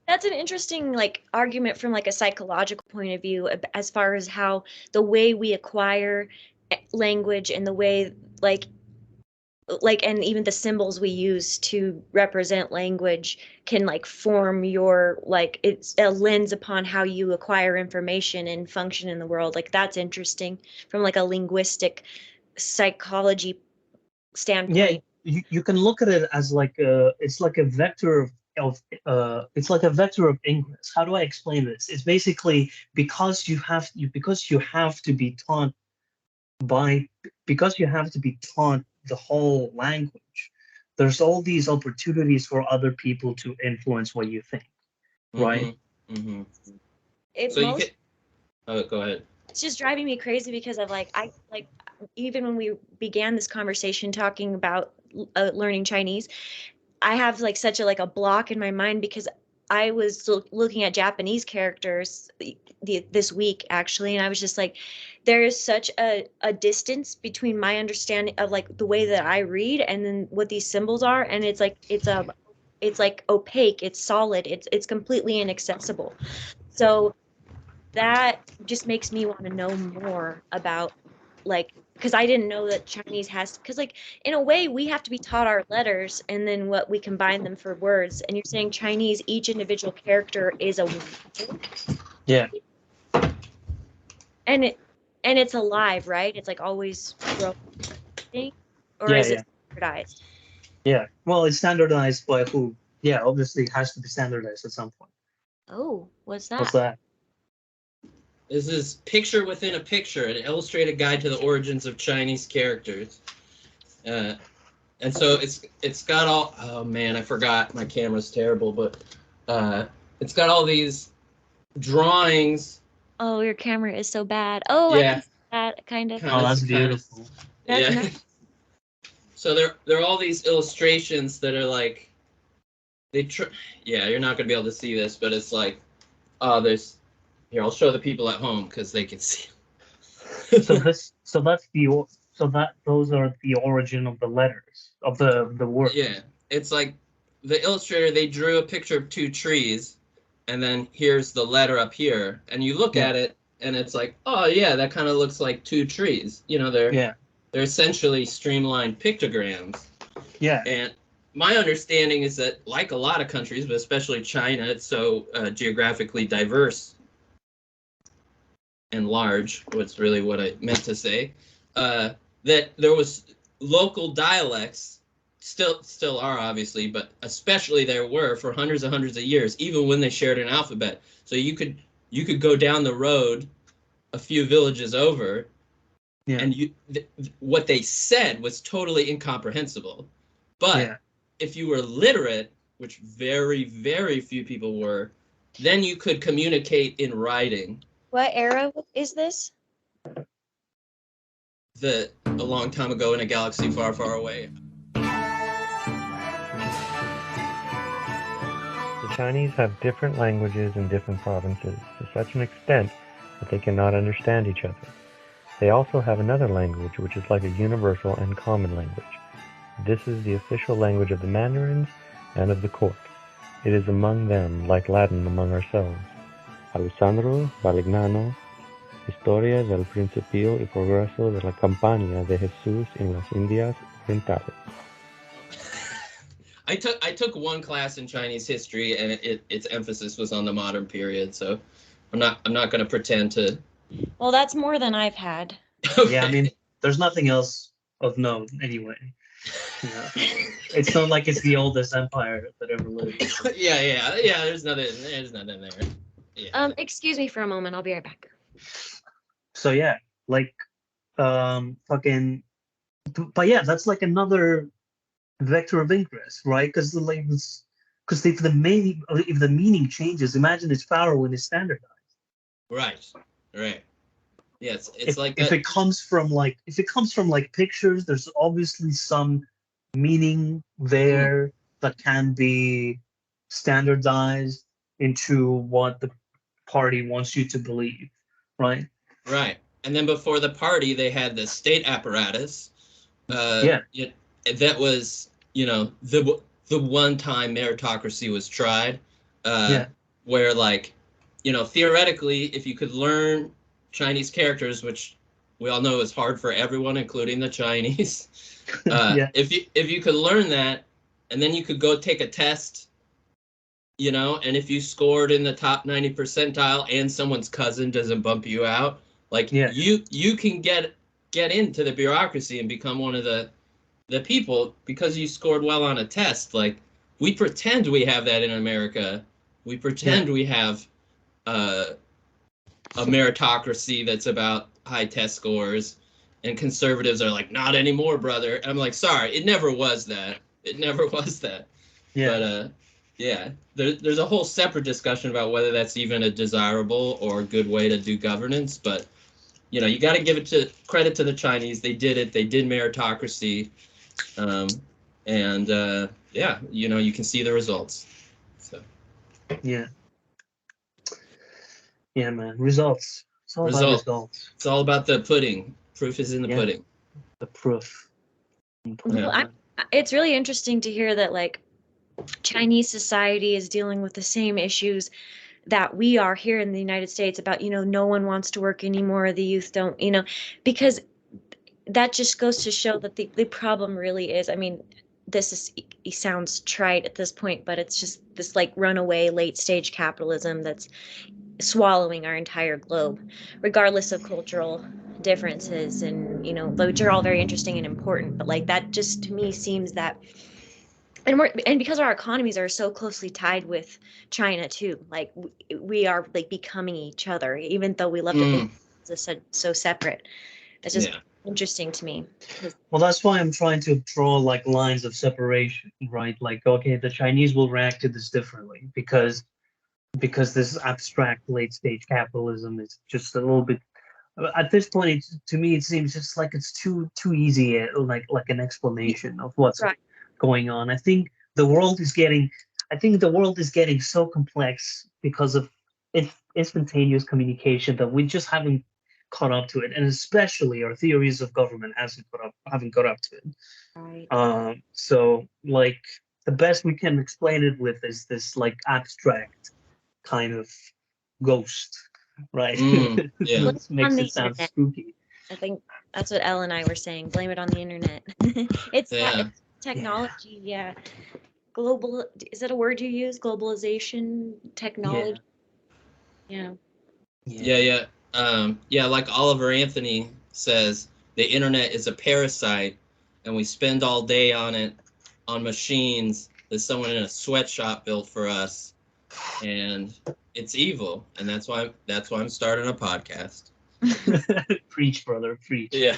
That's an interesting like argument from like a psychological point of view, as far as how the way we acquire language and the way like and even the symbols we use to represent language can like form your like it's a lens upon how you acquire information and function in the world. Like that's interesting from like a linguistic psychology standpoint. Yeah. You can look at it as like it's like a vector of ingress. How do I explain this? It's basically because you have to be taught the whole language. There's all these opportunities for other people to influence what you think, right? Mm-hmm. Go ahead. It's just driving me crazy because of even when we began this conversation talking about learning Chinese, I have like such a block in my mind because I was looking at Japanese characters this week actually, and I was just like, there is such a distance between my understanding of like the way that I read and then what these symbols are, and it's like opaque, it's solid, it's completely inaccessible. So that just makes me want to know more about because I didn't know that Chinese because in a way we have to be taught our letters and then what we combine them for words. And you're saying Chinese, each individual character is a word? Yeah. And it's alive, right? It's like always growing, or is it standardized? Yeah. Well, it's standardized by who? Yeah, obviously it has to be standardized at some point. Oh, what's that? What's that? This is Picture Within a Picture, an illustrated guide to the origins of Chinese characters. And so it's got all, oh man, I forgot, my camera's terrible, but it's got all these drawings. Oh, your camera is so bad. Oh, yeah. I can see that kind of. Oh, that's beautiful. That's nice. So there are all these illustrations that are like, you're not gonna be able to see this, but it's like, here, I'll show the people at home because they can see. Those are the origin of the letters of the word. Yeah, it's like the illustrator, they drew a picture of two trees, and then here's the letter up here, and you look at it, and it's like, oh yeah, that kind of looks like two trees. You know, they're essentially streamlined pictograms. Yeah. And my understanding is that, like a lot of countries, but especially China, it's so geographically diverse and large, what's really what I meant to say, that there was local dialects, still are obviously, but especially there were for hundreds and hundreds of years, even when they shared an alphabet. So you could go down the road a few villages over, and what they said was totally incomprehensible. But if you were literate, which very, very few people were, then you could communicate in writing. What era is this? A long time ago in a galaxy far, far away. The Chinese have different languages in different provinces to such an extent that they cannot understand each other. They also have another language which is like a universal and common language. This is the official language of the Mandarins and of the court. It is among them like Latin among ourselves. Alessandro Valignano, Historia del principio y progreso de la campaña de Jesús en las Indias Orientales. I took one class in Chinese history, and its emphasis was on the modern period. So I'm not going to pretend to. Well, that's more than I've had. Okay. Yeah, I mean, there's nothing else of note anyway. Yeah. It's not like it's the oldest empire that ever lived. yeah. There's nothing there. Yeah. Excuse me for a moment. I'll be right back. So yeah, like fucking but yeah, that's like another vector of ingress, right? Because if the meaning changes, imagine its power when it's standardized. Right. Yeah, it's if, like if that. it comes from like pictures, there's obviously some meaning there that can be standardized into what the party wants you to believe, right? Right. And then before the party, they had the state apparatus. Yeah. That was, the one time meritocracy was tried. Where, like, theoretically, if you could learn Chinese characters, which we all know is hard for everyone, including the Chinese. If you could learn that, and then you could go take a test, and if you scored in the top 90 percentile and someone's cousin doesn't bump you out, like you can get into the bureaucracy and become one of the people because you scored well on a test. Like, we pretend we have that in America. We pretend we have a meritocracy that's about high test scores, and conservatives are like, not anymore, brother. And I'm like, sorry, it never was that. But there's a whole separate discussion about whether that's even a desirable or good way to do governance. But you got to give credit to the Chinese. They did it. They did meritocracy, you can see the results. So yeah, man, results. It's all about results. It's all about the pudding. Proof is in the pudding. The proof. Well, it's really interesting to hear that, like, Chinese society is dealing with the same issues that we are here in the United States about, no one wants to work anymore. The youth don't, because that just goes to show that the problem really is, I mean, it sounds trite at this point, but it's just this like runaway late stage capitalism that's swallowing our entire globe, regardless of cultural differences, and which are all very interesting and important. But like, that just to me seems that, and because our economies are so closely tied with China too, like we are like becoming each other, even though we love to think it's so separate. It's just interesting to me. Well, that's why I'm trying to draw like lines of separation, right? Like, okay, the Chinese will react to this differently because this abstract late stage capitalism is just a little bit, at this point, to me, it seems just like it's too easy, like an explanation of what's going on. I think the world is getting so complex because of instantaneous communication that we just haven't caught up to it, and especially our theories of government haven't caught up to it. Right. So like the best we can explain it with is this like abstract kind of ghost, right? This makes it sound spooky. I think that's what Elle and I were saying. Blame it on the internet. It's technology. Yeah. Global, is that a word you use? Globalization, technology. Yeah. Like Oliver Anthony says, the internet is a parasite, and we spend all day on it, on machines that someone in a sweatshop built for us, and it's evil. And that's why I'm starting a podcast. Preach, brother, preach. Yeah.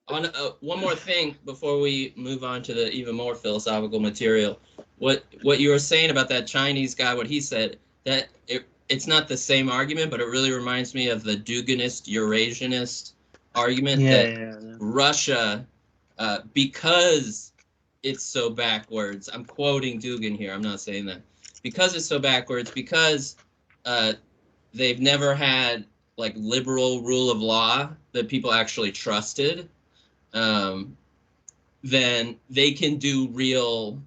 On one more thing before we move on to the even more philosophical material, what you were saying about that Chinese guy, what he said, that it's not the same argument, but it really reminds me of the Duginist, Eurasianist argument that Russia, because it's so backwards, I'm quoting Dugin here, I'm not saying that, because it's so backwards, because they've never had like liberal rule of law that people actually trusted, then they can do real,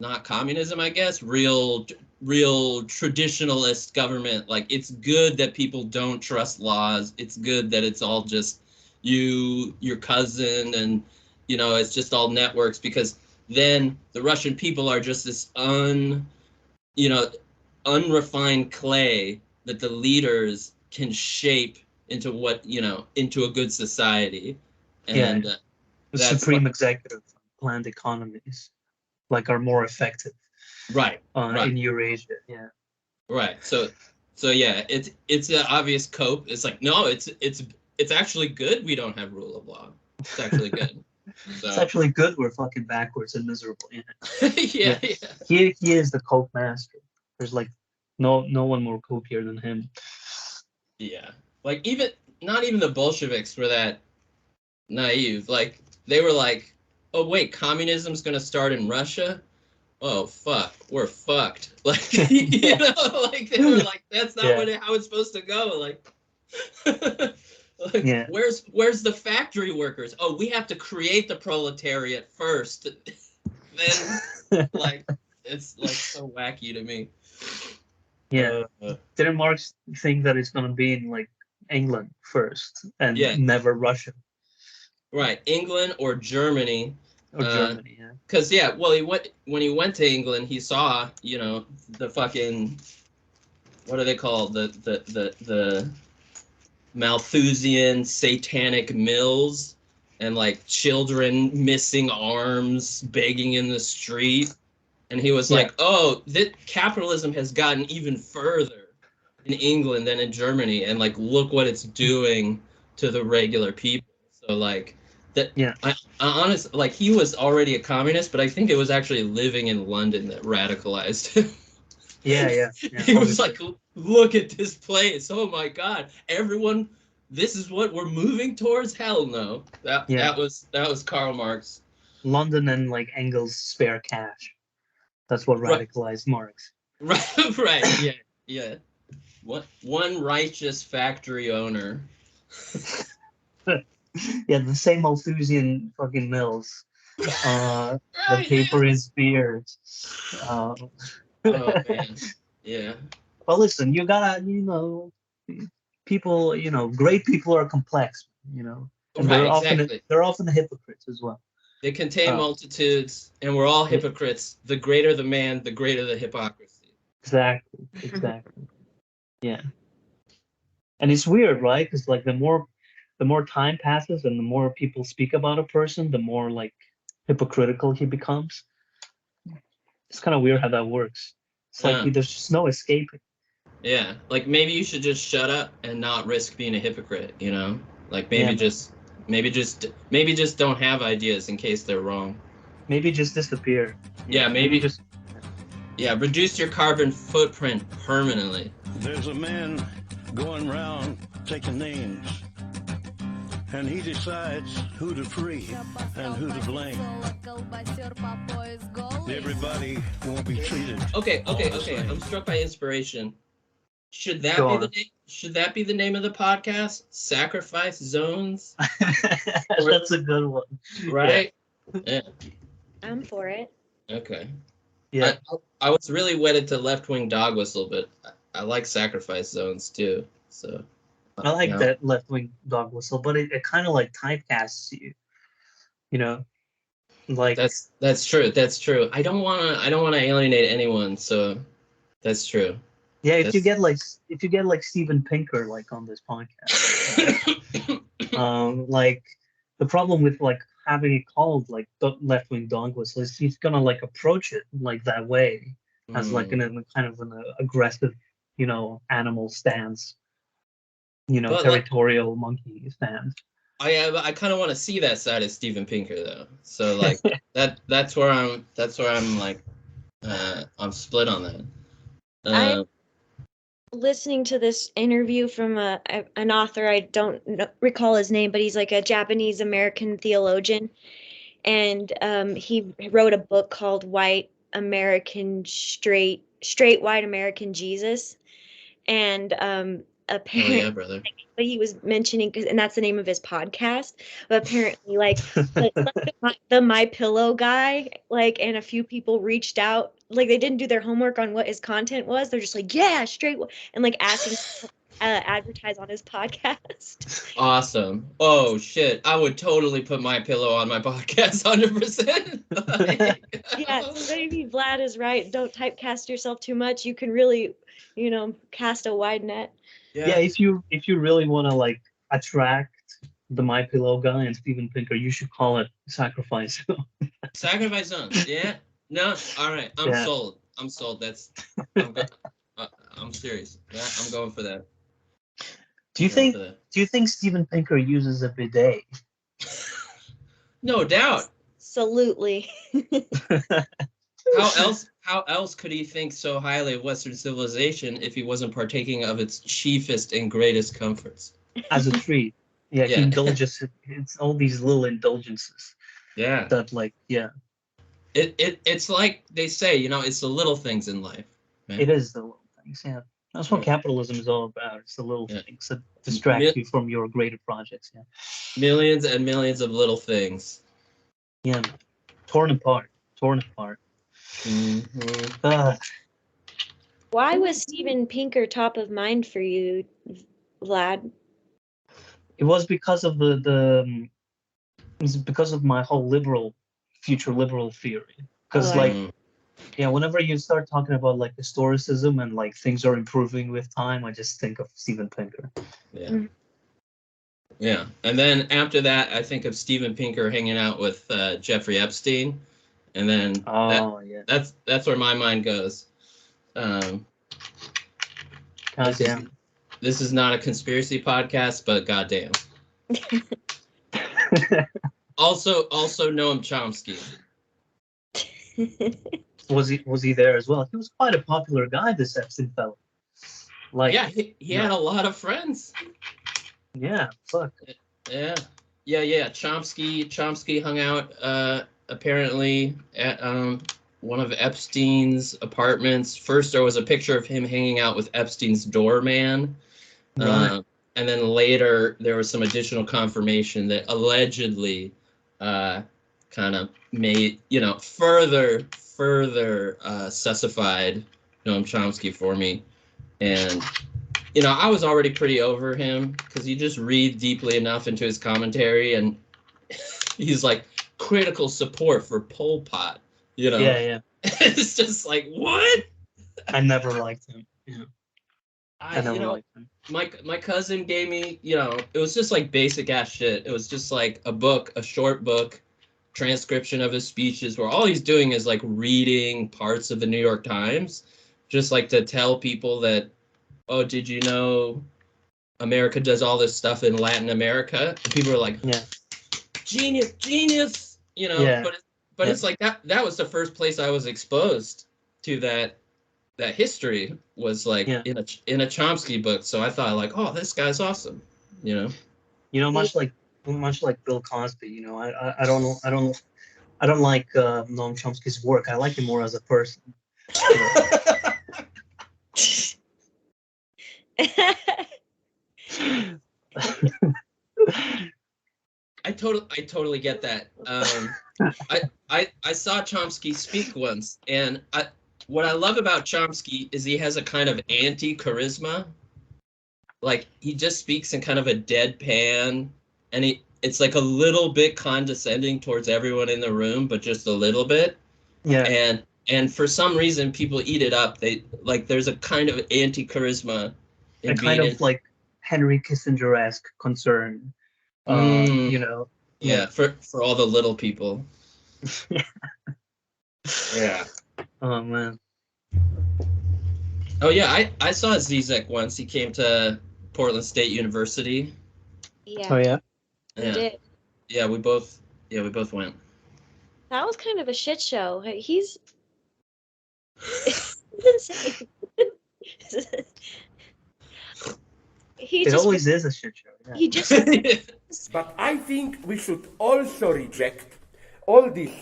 not communism, I guess, real traditionalist government. Like, it's good that people don't trust laws. It's good that it's all just your cousin, and it's just all networks, because then the Russian people are just this unrefined clay that the leaders can shape into into a good society. And The That's supreme like- executive planned economies, like, are more effective right. in Eurasia. Yeah. Right. So yeah, it's an obvious cope. It's like, no, it's actually good we don't have rule of law. It's actually good. So It's actually good we're fucking backwards and miserable. Yeah. yeah. He is the cope master. There's like no one more copier than him. Yeah. Like not even the Bolsheviks were that naive. Like they were like, oh wait, communism's gonna start in Russia? Oh fuck, we're fucked. Like you know, like they were like, that's not how it's supposed to go. Like, like where's the factory workers? Oh, we have to create the proletariat first. Then like it's like so wacky to me. Yeah. Didn't Marx think that it's gonna be in like England first and never Russia? Right, England or Germany. Or Germany, yeah. Because when he went to England, he saw, you know, the fucking, what are they called? The Malthusian satanic mills, and like children missing arms, begging in the street, and he was like, oh, capitalism has gotten even further in England than in Germany, and like look what it's doing to the regular people. So like. I honestly, like, he was already a communist, but I think it was actually living in London that radicalized him. Yeah. He was like, look at this place. Oh my God. Everyone, this is what we're moving towards? Hell no. That was Karl Marx. London and like Engels' spare cash. That's what radicalized Marx. Right. Yeah. One righteous factory owner. Yeah, the same Malthusian fucking mills. The paper is beard. Oh man. Yeah. Well, listen, you gotta, people, great people are complex, and they're often hypocrites as well. They contain multitudes, and we're all hypocrites. The greater the man, the greater the hypocrisy. Exactly. Yeah. And it's weird, right? Because like the more time passes and the more people speak about a person, the more like hypocritical he becomes. It's kind of weird how that works. It's like there's just no escaping. Yeah, like maybe you should just shut up and not risk being a hypocrite, you know? Like maybe just don't have ideas in case they're wrong. Maybe just disappear. Yeah, maybe just reduce your carbon footprint permanently. There's a man going around taking names. And he decides who to free and who to blame. Everybody won't be treated. Okay. I'm struck by inspiration. Should that be the name of the podcast? Sacrifice Zones? That's a good one. Right? Yeah. I'm for it. Okay. Yeah. I was really wedded to Left Wing Dog Whistle, but I like Sacrifice Zones too. So I like that Left Wing Dog Whistle, but it kind of like typecasts you. Like that's true. I don't wanna alienate anyone, so that's true. Yeah, if you get like Steven Pinker like on this podcast, like the problem with like having it called like Left Wing Dog Whistle is he's gonna like approach it like that way as like in a kind of an aggressive, animal stance, but territorial monkey stance. I kind of want to see that side of Steven Pinker though. So like that's where I'm like I'm split on that. I'm listening to this interview from an author. I don't recall his name, but he's like a Japanese American theologian, and he wrote a book called White American Straight White American Jesus, and apparently, yeah, brother. But he was mentioning, and that's the name of his podcast. But apparently, like the My Pillow guy, like, and a few people reached out, like they didn't do their homework on what his content was. They're just like, yeah, straight, and like asking advertise on his podcast. Awesome. Oh shit, I would totally put My Pillow on my podcast, 100%. Yeah, so maybe Vlad is right. Don't typecast yourself too much. You can really, cast a wide net. Yeah, if you really want to like attract the My Pillow guy and Steven Pinker, you should call it Sacrifice. Sacrifice Zone. Yeah. No. All right. I'm Yeah. sold. I'm sold. I'm serious. Yeah, I'm going for that. Do you Going think for that. Do you think Steven Pinker uses a bidet? No doubt. Absolutely. How else could he think so highly of Western civilization if he wasn't partaking of its chiefest and greatest comforts? As a treat? Yeah, he Yeah. indulges. It's all these little indulgences Yeah. that, like, yeah, It's like they say, it's the little things in life. Man. it is the little things. Yeah, that's what Yeah. capitalism is all about. It's the little Yeah. things that distract Mi- you from your greater projects. Yeah, Millions and millions of little things. yeah, torn apart. Mhm. Why was Steven Pinker top of mind for you, Vlad? It was because of it was because of my whole future liberal theory. Because Oh, I- like, yeah, whenever you start talking about like historicism and like things are improving with time, I just think of Steven Pinker. Yeah. Mm. Yeah. And then after that, I think of Steven Pinker hanging out with Jeffrey Epstein. And then Oh yeah, that's where my mind goes. God This is- damn. This is not a conspiracy podcast, but goddamn. Also Noam Chomsky. Was he there as well? He was quite a popular guy, this Epstein fellow. Like, Yeah, he had a lot of friends. yeah, fuck. Yeah. Chomsky hung out apparently at one of Epstein's apartments. First, there was a picture of him hanging out with Epstein's doorman. Right. And then later, there was some additional confirmation that allegedly kind of made, further sussified Noam Chomsky for me. And, I was already pretty over him because you just read deeply enough into his commentary and he's like critical support for Pol Pot, Yeah. It's just like, what? I never liked him. Yeah, I never you know, liked him. my cousin gave me, it was just like basic ass shit. It was just like a short book, transcription of his speeches where all he's doing is like reading parts of the New York Times, just like to tell people that, oh, did you know America does all this stuff in Latin America? And people are like, Yeah. genius, Yeah. but Yeah. it's like that was the first place I was exposed to that history was like Yeah. in a Chomsky book. So I thought like, oh, this guy's awesome, Much like Bill Cosby. I don't like Noam Chomsky's work. I like him more as a person. I totally get that. I saw Chomsky speak once, and what I love about Chomsky is he has a kind of anti-charisma. Like he just speaks in kind of a deadpan, and it's like a little bit condescending towards everyone in the room, but just a little bit. Yeah. And for some reason, people eat it up. They like there's a kind of anti-charisma. A kind of like Henry Kissinger-esque concern. Yeah, for all the little people. Yeah. Oh man. Oh yeah, I saw Zizek once. He came to Portland State University. Yeah, Oh yeah. we Yeah, did. yeah, we both went. That was kind of a shit show. He's insane. He It just always is a shit show. Yeah. he just But I think we should also reject all this,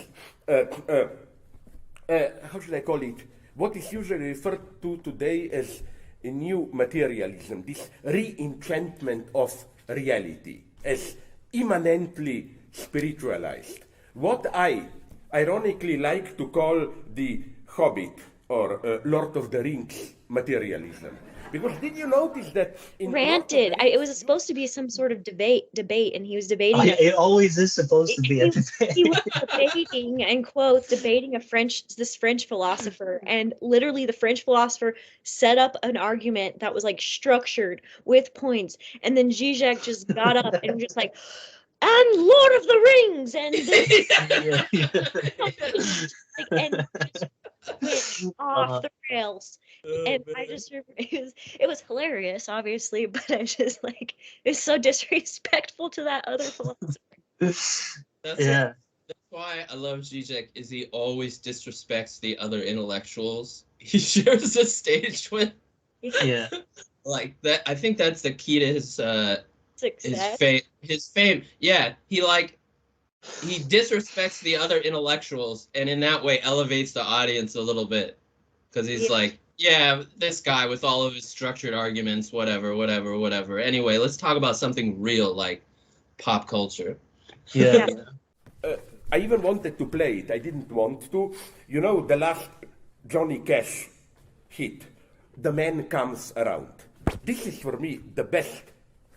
how should I call it, what is usually referred to today as a new materialism, this re-enchantment of reality as immanently spiritualized. What I ironically like to call the Hobbit or Lord of the Rings materialism. Because did you notice that in Ranted. It was supposed to be some sort of debate, and he was debating. It always is supposed to be a He was debating, and quotes, debating this French philosopher, and literally the French philosopher set up an argument that was like structured with points, and then Zizek just got up and was just like, and Lord of the Rings, and this, and just went off the rails. And I just remember it was hilarious, obviously, but I just like it's so disrespectful to that other philosopher. That's why I love Zizek, is he always disrespects the other intellectuals he shares the stage with. Yeah. Like that, I think that's the key to his success. His fame. Yeah, he disrespects the other intellectuals, and in that way elevates the audience a little bit, because he's like, yeah, this guy with all of his structured arguments, whatever. Anyway, let's talk about something real, like pop culture. Yeah. I even wanted to play it. I didn't want to. You know, the last Johnny Cash hit, The Man Comes Around. This is for me the best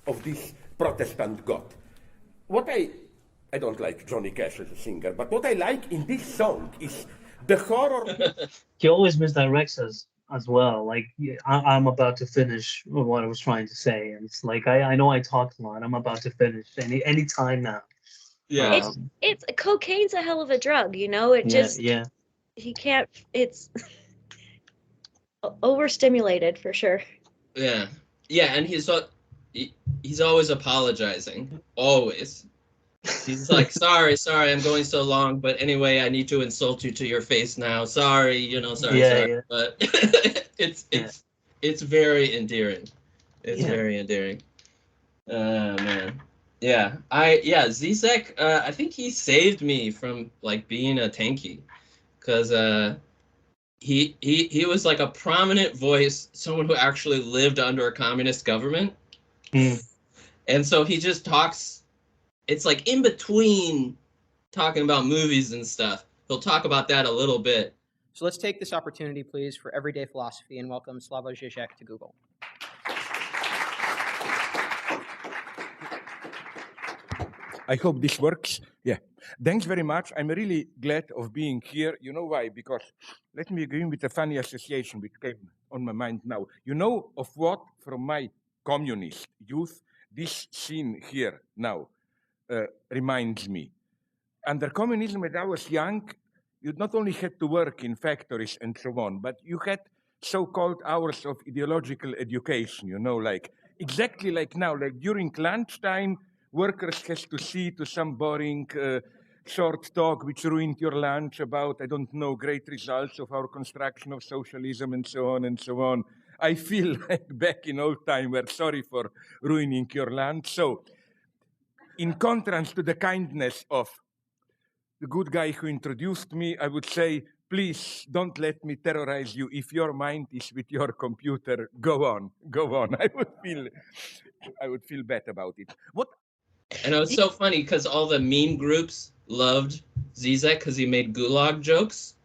of this Protestant God. I don't like Johnny Cash as a singer, but what I like in this song is the horror. He always misdirects us as well. Like I'm about to finish what I was trying to say, and it's like I know I talked a lot. I'm about to finish any time now. Yeah, it's cocaine's a hell of a drug, you know. It just he can't. It's overstimulated for sure. Yeah, and he's always apologizing, always. He's like, sorry, I'm going so long, but anyway, I need to insult you to your face now. Sorry, sorry. Yeah. But it's very endearing. It's very endearing. Man. Yeah. Zizek, I think he saved me from like being a tanky, because he was like a prominent voice, someone who actually lived under a communist government. And so he just talks. It's like in between talking about movies and stuff. He'll talk about that a little bit. So let's take this opportunity, please, for Everyday Philosophy, and welcome Slavoj Žižek to Google. I hope this works. Yeah. Thanks very much. I'm really glad of being here. You know why? Because let me begin with a funny association which came on my mind now. You know of what from my communist youth this scene here now reminds me. Under communism, when I was young, you not only had to work in factories and so on, but you had so-called hours of ideological education, like exactly like now, like during lunchtime, workers has to see to some boring short talk which ruined your lunch about, I don't know, great results of our construction of socialism and so on and so on. I feel like back in old time where sorry for ruining your lunch. So, in contrast to the kindness of the good guy who introduced me, I would say, please don't let me terrorize you. If your mind is with your computer, go on. I would feel bad about it. And it was so funny because all the meme groups loved Zizek because he made gulag jokes.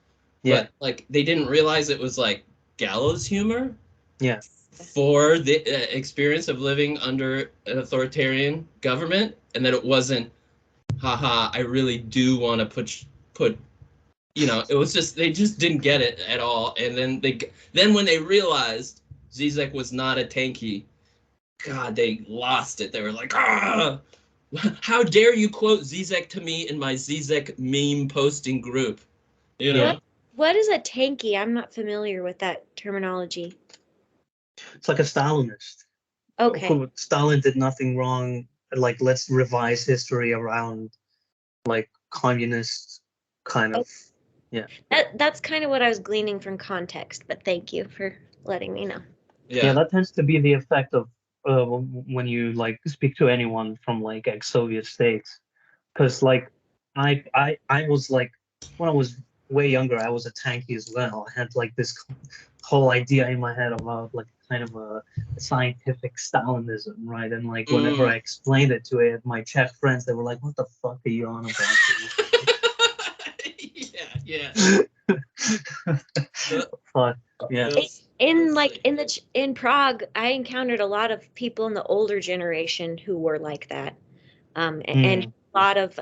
Yeah. But like they didn't realize it was like gallows humor. Yeah. For the experience of living under an authoritarian government, and that it wasn't, haha, I really do want to put, it was just, they just didn't get it at all. And then when they realized Zizek was not a tanky, God, they lost it. They were like, how dare you quote Zizek to me in my Zizek meme posting group? What is a tanky? I'm not familiar with that terminology. It's like a Stalinist. Okay. Stalin did nothing wrong. Like, let's revise history around like communist kind of. Yeah. That's kind of what I was gleaning from context, but thank you for letting me know. Yeah, that tends to be the effect of when you like speak to anyone from like ex-Soviet states, because like I was like, when I was way younger, I was a tanky as well. I had like this whole idea in my head about like kind of a scientific Stalinism, right? And like whenever I explained it to my Czech friends, they were like, "What the fuck are you on about?" Yeah. fuck. Yeah. In Prague, I encountered a lot of people in the older generation who were like that, and a lot of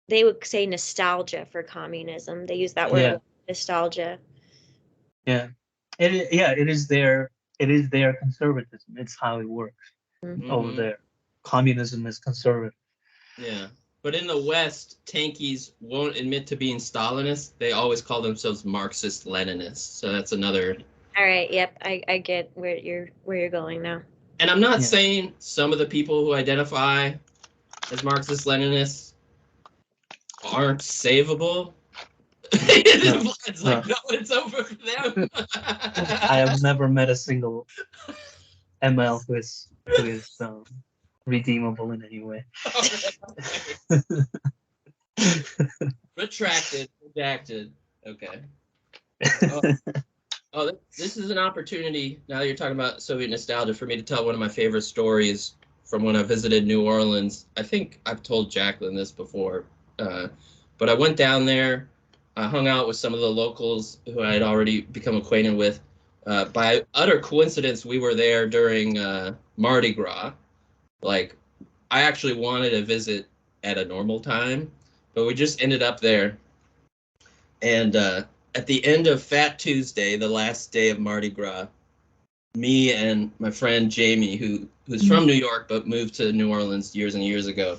they would say nostalgia for communism. They use that word, Yeah. nostalgia. Yeah. It is their conservatism. It's how it works over there. Communism is conservative. Yeah. But in the West, tankies won't admit to being Stalinists. They always call themselves Marxist-Leninists. So that's another. All right. Yep. I get where you're going now. And I'm not saying some of the people who identify as Marxist-Leninists aren't savable. It's like, no, it's over for them. I have never met a single ML who is redeemable in any way. Retracted, redacted. Okay. This is an opportunity, now that you're talking about Soviet nostalgia, for me to tell one of my favorite stories from when I visited New Orleans. I think I've told Jacqueline this before, but I went down there. I hung out with some of the locals who I had already become acquainted with. By utter coincidence, we were there during Mardi Gras. Like, I actually wanted to visit at a normal time, but we just ended up there. And at the end of Fat Tuesday, the last day of Mardi Gras, me and my friend Jamie, who's from New York but moved to New Orleans years and years ago,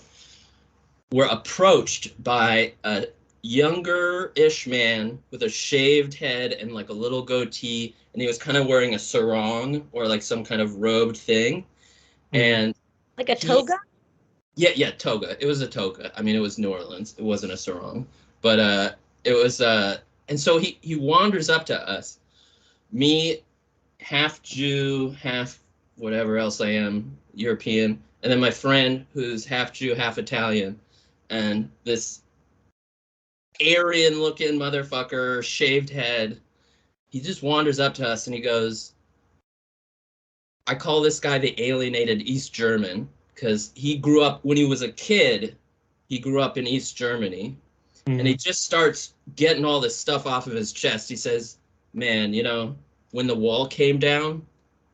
were approached by a younger-ish man with a shaved head and like a little goatee, and he was kind of wearing a sarong or like some kind of robed thing. And like a toga? Yeah, toga. It was a toga. I mean, it was New Orleans. It wasn't a sarong. But it was and so he wanders up to us. Me, half Jew, half whatever else I am, European, and then my friend who's half Jew, half Italian, and this Aryan-looking motherfucker, shaved head. He just wanders up to us and he goes, I call this guy the alienated East German, because he grew up, when he was a kid, he grew up in East Germany. And he just starts getting all this stuff off of his chest. He says, man, you know, when the wall came down,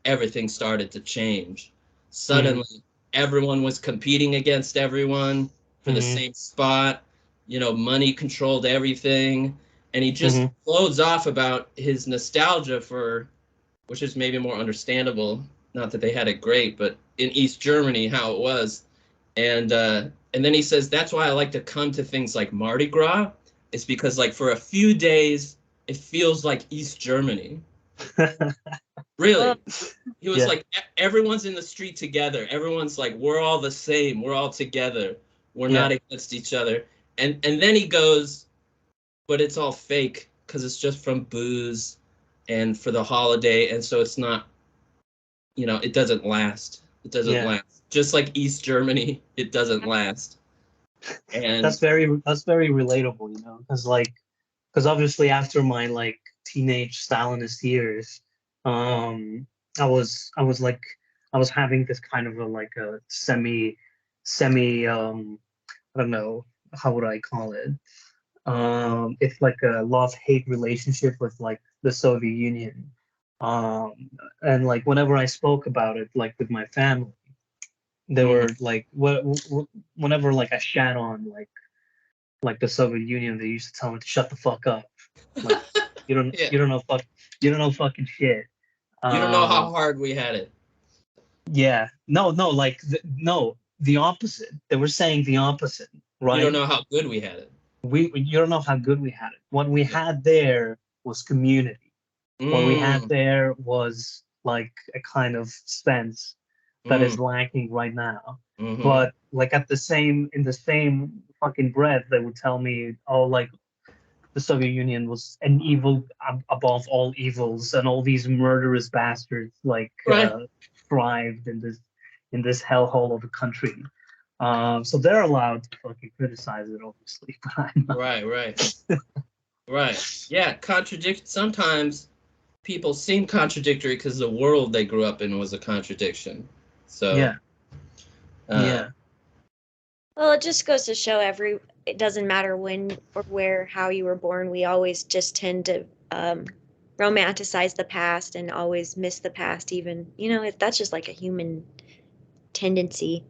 everything started to change. Suddenly, everyone was competing against everyone for the same spot. You know, money controlled everything. And he just flows off about his nostalgia for, which is maybe more understandable, not that they had it great, but in East Germany, how it was. And then he says, that's why I like to come to things like Mardi Gras. It's because, like, for a few days, it feels like East Germany. Really. He was like, everyone's in the street together. Everyone's like, we're all the same. We're all together. We're not against each other. And then he goes, but it's all fake because it's just from booze and for the holiday. And so it's not, you know, it doesn't last. It doesn't last. Just like East Germany, it doesn't last. And that's very relatable, you know, because obviously after my like teenage Stalinist years, I was having this kind of a semi I don't know, how would I call it? It's like a love-hate relationship with like the Soviet Union. And like whenever I spoke about it, like with my family, they were like, whenever like I shat on like the Soviet Union, they used to tell me to shut the fuck up. Like, you don't know fucking shit. You don't know how hard we had it. Yeah, no, the opposite. They were saying the opposite, right? You don't know how good we had it. You don't know how good we had it. What we had there was community. What we had there was like a kind of sense that is lacking right now. But like in the same fucking breath, they would tell me, oh, like the Soviet Union was an evil above all evils, and all these murderous bastards like thrived in this hellhole of a country. So they're allowed to fucking criticize it, obviously. But I'm not. Right. Yeah, sometimes people seem contradictory because the world they grew up in was a contradiction. So Well, it just goes to show it doesn't matter when or where, how you were born. We always just tend to romanticize the past and always miss the past even. That's just like a human tendency.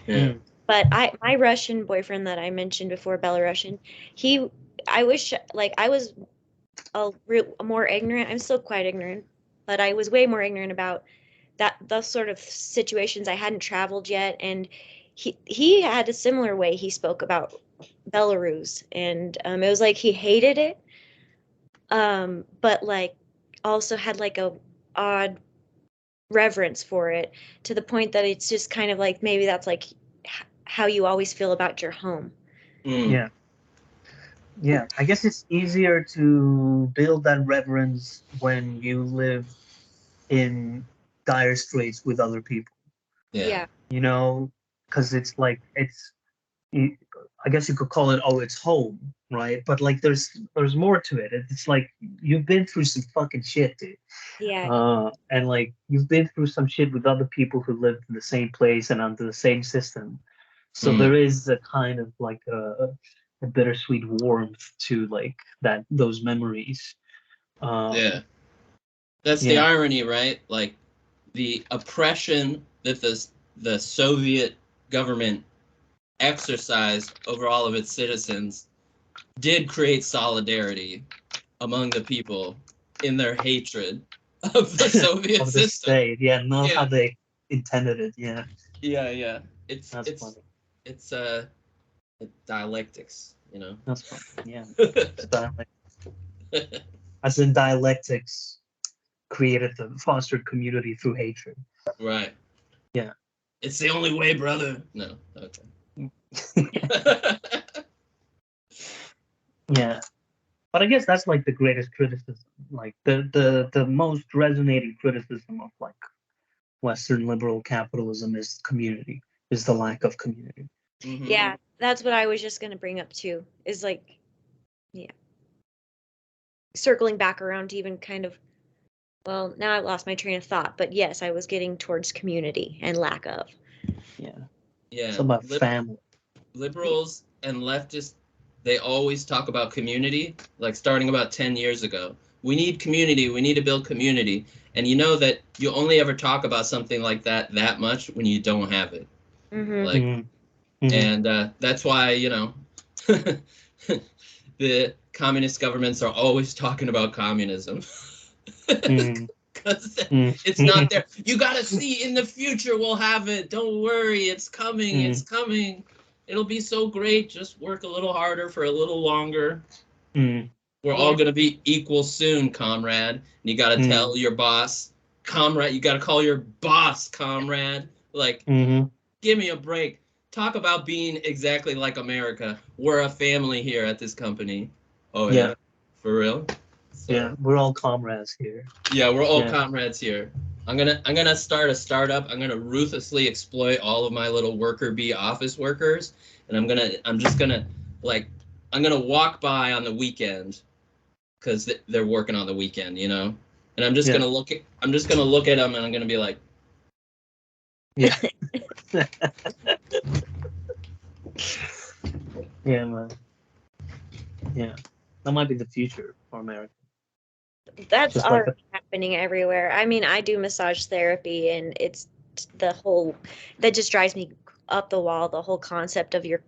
Yeah. But my Russian boyfriend that I mentioned before, Belarusian, I wish like I was more ignorant. I'm still quite ignorant, but I was way more ignorant about those sort of situations. I hadn't traveled yet, and he had a similar way he spoke about Belarus, and it was like he hated it, but like also had like a odd reverence for it, to the point that it's just kind of like maybe that's like how you always feel about your home. Yeah. Yeah, I guess it's easier to build that reverence when you live in dire straits with other people. Yeah. Because it's like I guess you could call it, it's home, right? But like there's more to it. It's like you've been through some fucking shit, dude. Yeah. And like you've been through some shit with other people who lived in the same place and under the same system. So there is a kind of like a bittersweet warmth to like those memories. Yeah. That's the irony, right? Like the oppression that the Soviet government exercised over all of its citizens did create solidarity among the people in their hatred of the Soviet of the system. state. Yeah, not how they intended it. Yeah. Yeah. That's funny. It's dialectics, That's funny. Yeah. It's dialectics. As in dialectics fostered community through hatred. Right. Yeah. It's the only way, brother. No. Okay. Yeah. But I guess that's like the greatest criticism. Like the most resonating criticism of like Western liberal capitalism is community, is the lack of community. Mm-hmm. Yeah, that's what I was just going to bring up too, is like, yeah. Circling back around to even kind of, well, now I've lost my train of thought, but yes, I was getting towards community and lack of. Yeah. Yeah. It's about family. Liberals and leftists, they always talk about community, like starting about 10 years ago. We need community. We need to build community. And you know that you only ever talk about something like that much when you don't have it. Mm-hmm. Like, Mm-hmm. and that's why, the communist governments are always talking about communism. Because it's not there. You gotta see, in the future we'll have it. Don't worry, it's coming. It's coming. It'll be so great. Just work a little harder for a little longer. We're all gonna be equal soon, comrade. And you gotta tell your boss, comrade. You gotta call your boss, comrade. Like, give me a break. Talk about being exactly like America. We're a family here at this company. Oh yeah, for real. So, yeah, we're all comrades here. Yeah, we're all comrades here. I'm gonna start a startup. I'm gonna ruthlessly exploit all of my little worker bee office workers, and I'm gonna walk by on the weekend, because they're working on the weekend, and I'm just gonna look at them, and I'm gonna be like, yeah. Yeah, man. Yeah, that might be the future for America. That's Just already happening everywhere. I mean, I do massage therapy, and it's that just drives me up the wall. The whole concept of your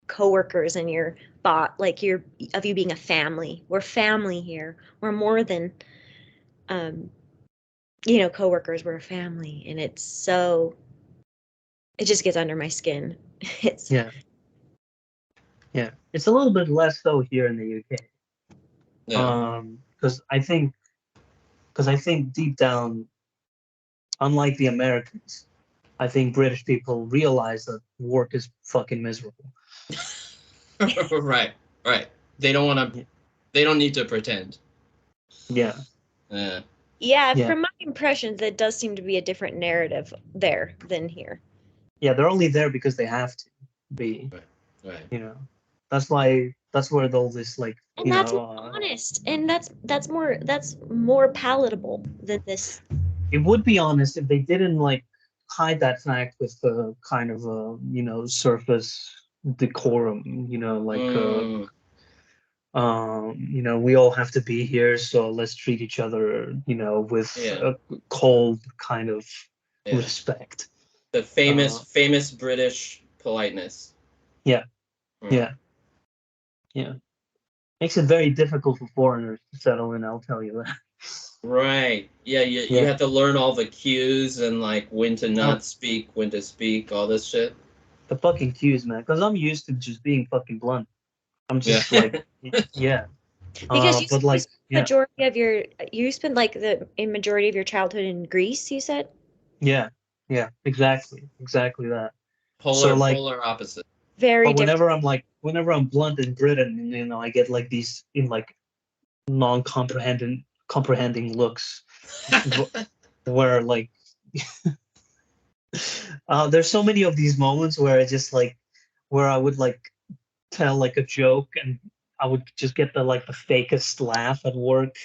coworkers and your of you being a family. We're family here. We're more than, coworkers. We're a family, and it just gets under my skin. Yeah, it's a little bit less so here in the UK. yeah. Because I think deep down, unlike the Americans, I think British people realize that work is fucking miserable. Right. They don't need to pretend. Yeah. Yeah, from my impressions, it does seem to be a different narrative there than here. Yeah, they're only there because they have to be. Right. That's where all this like. And that's honest, and that's more palatable than this. It would be honest if they didn't like hide that fact with the kind of surface decorum, You know, we all have to be here, so let's treat each other, you know, with Yeah. a cold kind of Yeah. respect. The famous British politeness. Yeah. Mm. Yeah. Yeah. Makes it very difficult for foreigners to settle in, I'll tell you that. Right. Yeah, you Yeah. have to learn all the cues and like when to not speak, when to speak, all this shit. The fucking cues, man, because I'm used to just being fucking blunt. I'm just Yeah. like, yeah. Because you But like, spent yeah, majority of your you spent like the majority of your childhood in Greece, you said? yeah, exactly that. Polar like- polar opposite. Very But different. whenever I'm blunt in Britain, you know, I get like these like comprehending looks where like there's so many of these moments where I just like where I would like tell like a joke and I would just get the like the fakest laugh at work,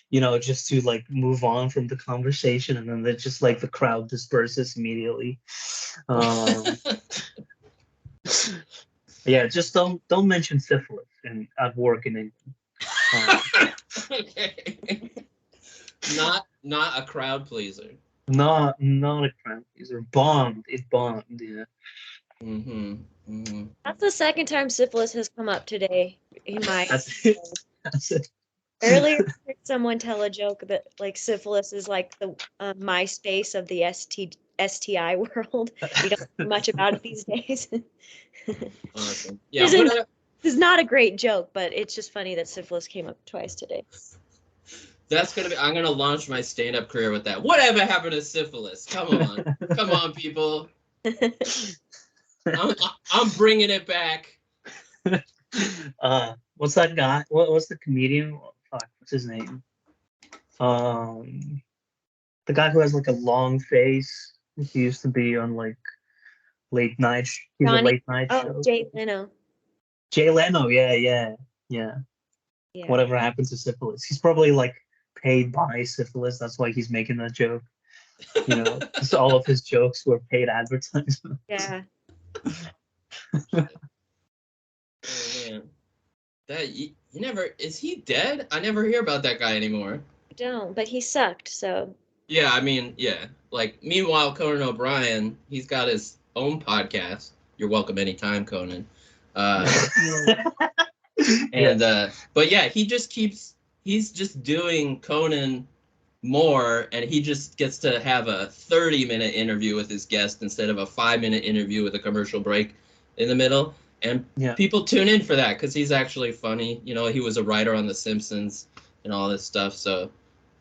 you know, just to like move on from the conversation, and then they just like the crowd disperses immediately. Yeah, just don't mention syphilis at work in England. Okay. Not a crowd pleaser. Not a crowd pleaser. Bombed. It bombed. Yeah. Mm-hmm. Mm-hmm. That's the second time syphilis has come up today in my That's it. That's it. earlier I heard someone tell a joke that like syphilis is like the MySpace of the STI world. We don't know much about it these days. Awesome. Yeah. Isn't- What This is not a great joke, but it's just funny that syphilis came up twice today. that's gonna be. I'm gonna launch my stand-up career with that. Whatever happened to syphilis? Come on, people. I'm bringing it back. What's that guy? What's the comedian? Fuck, what's his name? The guy who has like a long face. He used to be on like late night. He's a Johnny- late night Oh, show. Jay Leno. Jay Leno. Yeah. Yeah. Whatever happened to syphilis? He's probably like paid by syphilis. That's why he's making that joke. You know, just all of his jokes were paid advertisement. Yeah. Oh, man. That you never is he dead? I never hear about that guy anymore. I don't, but he sucked, so Yeah, I mean, yeah. Like meanwhile, Conan O'Brien, he's got his own podcast. You're welcome anytime, Conan. But yeah, he's just doing Conan more, and he just gets to have a 30-minute interview with his guest instead of a 5-minute interview with a commercial break in the middle. And people tune in for that because he's actually funny. You know, he was a writer on The Simpsons and all this stuff. So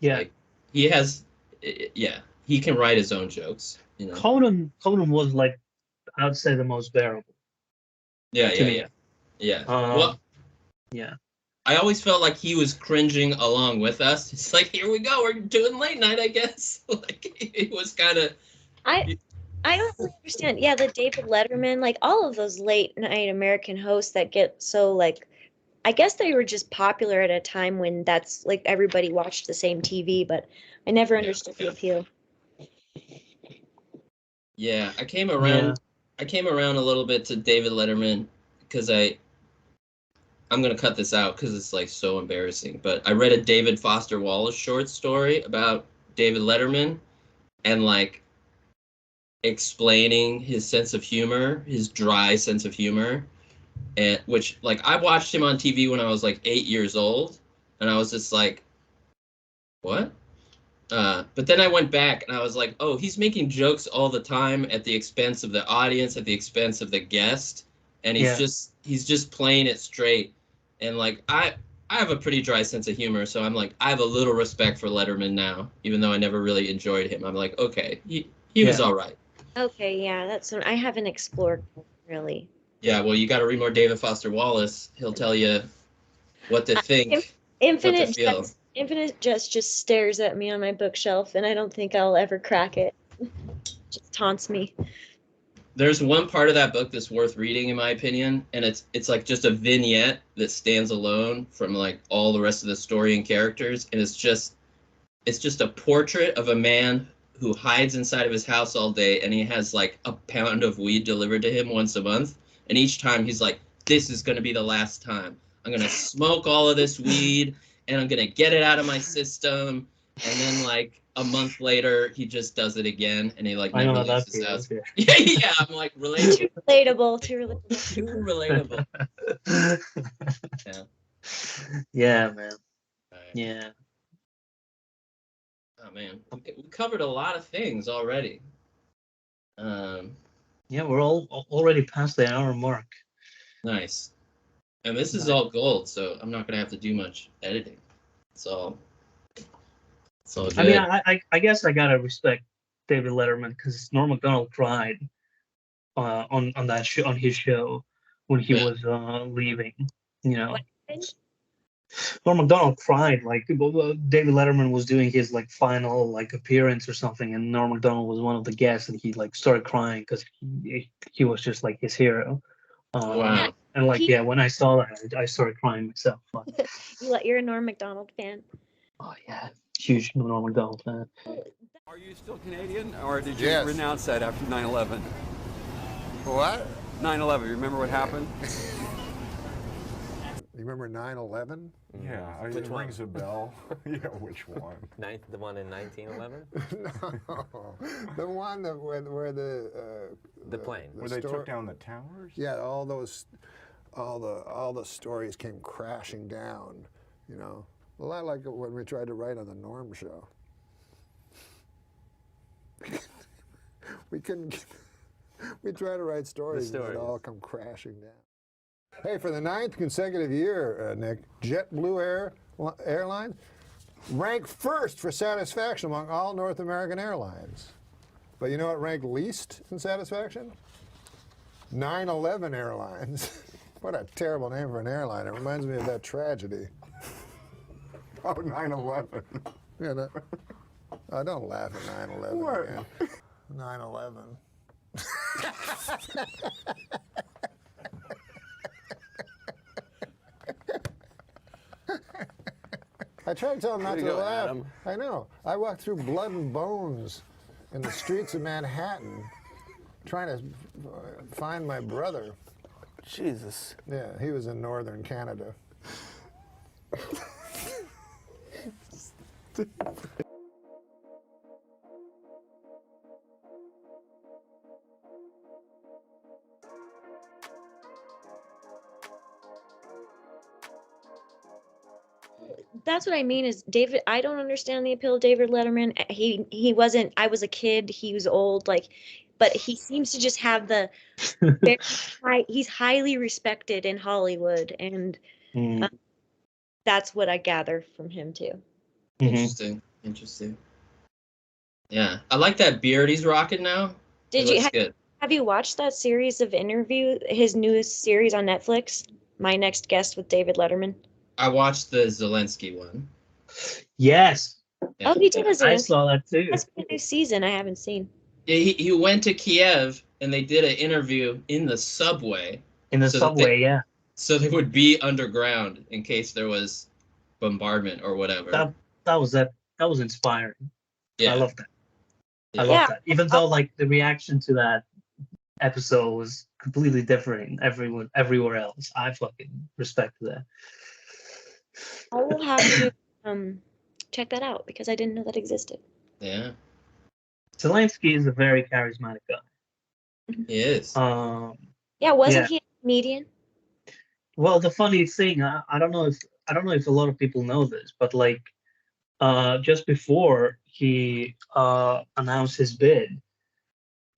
Yeah. like, he has, he can write his own jokes. You know. Conan was like, I would say the most bearable. Yeah. to me. Well, Yeah. I always felt like he was cringing along with us. It's like, here we go, we're doing late night, I guess. Like it was kind of. I don't really understand. Yeah, the David Letterman, like all of those late night American hosts that get so like, I guess they were just popular at a time when that's like everybody watched the same TV, but I never understood the appeal. Yeah, I came around a little bit to David Letterman because I'm gonna cut this out because it's like so embarrassing. But I read a David Foster Wallace short story about David Letterman, and like explaining his sense of humor, his dry sense of humor, and which like I watched him on TV when I was like 8 years old, and I was just like, what? But then I went back and I was like, oh, he's making jokes all the time at the expense of the audience, at the expense of the guest, and he's just playing it straight. And like I have a pretty dry sense of humor, so I'm like I have a little respect for Letterman now, even though I never really enjoyed him. I'm like, okay, he was all right. Okay, yeah, that's one I haven't explored really. Yeah, well, you got to read more David Foster Wallace. He'll tell you what to think, Infinite what to feel. Infinite Jest just stares at me on my bookshelf, and I don't think I'll ever crack it. Just taunts me. There's one part of that book that's worth reading, in my opinion, and it's like just a vignette that stands alone from like all the rest of the story and characters, and it's just a portrait of a man who hides inside of his house all day, and he has like a pound of weed delivered to him once a month, and each time he's like, this is going to be the last time. I'm gonna smoke all of this weed, and I'm gonna get it out of my system. And then like a month later, he just does it again, and he like I know never how leaves that his feels. house. Yeah. Yeah, I'm like relatable. Too relatable. Too relatable. Too relatable. Yeah. Yeah, man. All right. Yeah. Oh man, we covered a lot of things already. Yeah, we're all already past the hour mark. Nice. And this is all gold, so I'm not gonna have to do much editing. So it's all good. I mean, I guess I gotta respect David Letterman because Norm Macdonald cried on that show, on his show when he Yeah. was leaving. You know, What happened? Norm Macdonald cried like David Letterman was doing his like final like appearance or something, and Norm Macdonald was one of the guests, and he like started crying because he was just like his hero. Wow. And like yeah, when I saw that, I started crying myself. Like, You're a Norm Macdonald fan. oh yeah, huge Norm Macdonald fan. Are you still Canadian, or did you Yes. renounce that after 9/11? What? 9/11. Remember what happened? You remember 9/11? Yeah, Which it one? rings a bell. Yeah, which one? The one in 1911? No, the one that where The plane. Where they took down the towers? Yeah, all the stories came crashing down. You know, a lot like when we tried to write on the Norm Show. We couldn't. We tried to write stories, and they'd all come crashing down. Hey, for the 9th consecutive year, Nick, JetBlue Airlines ranked first for satisfaction among all North American airlines. But you know what ranked least in satisfaction? 9/11 Airlines. What a terrible name for an airline. It reminds me of that tragedy. Oh, 9/11. Yeah, no, don't laugh at 9/11 What? again. 9/11. I tried to tell him not Way to to go, laugh. Adam. I know. I walked through blood and bones in the streets of Manhattan trying to find my brother. Jesus. Yeah, he was in northern Canada. That's what I mean is David, I don't understand the appeal of David Letterman. He wasn't, I was a kid, he was old, like, but he seems to just have the very he's highly respected in Hollywood, and that's what I gather from him too. Interesting. Interesting. Yeah, I like that beard he's rocking now. Did It you looks good. have you watched that series of interview, his newest series on Netflix, My Next Guest with David Letterman? I watched the Zelensky one. Yes. Yeah. Oh, he did a I Zelensky. saw that too. That's a new season I haven't seen. Yeah, he went to Kiev and they did an interview in the subway. In the so that subway, they- yeah. So they would be underground in case there was bombardment or whatever. That was inspiring. Yeah. I love that. Yeah. I love that. Even though like the reaction to that episode was completely different everywhere else. I fucking respect that. I will have to check that out because I didn't know that existed. Yeah, Zelensky is a very charismatic guy. he is. Yeah, wasn't Yeah. he a comedian? Well, the funny thing, I don't know if a lot of people know this, but like just before he announced his bid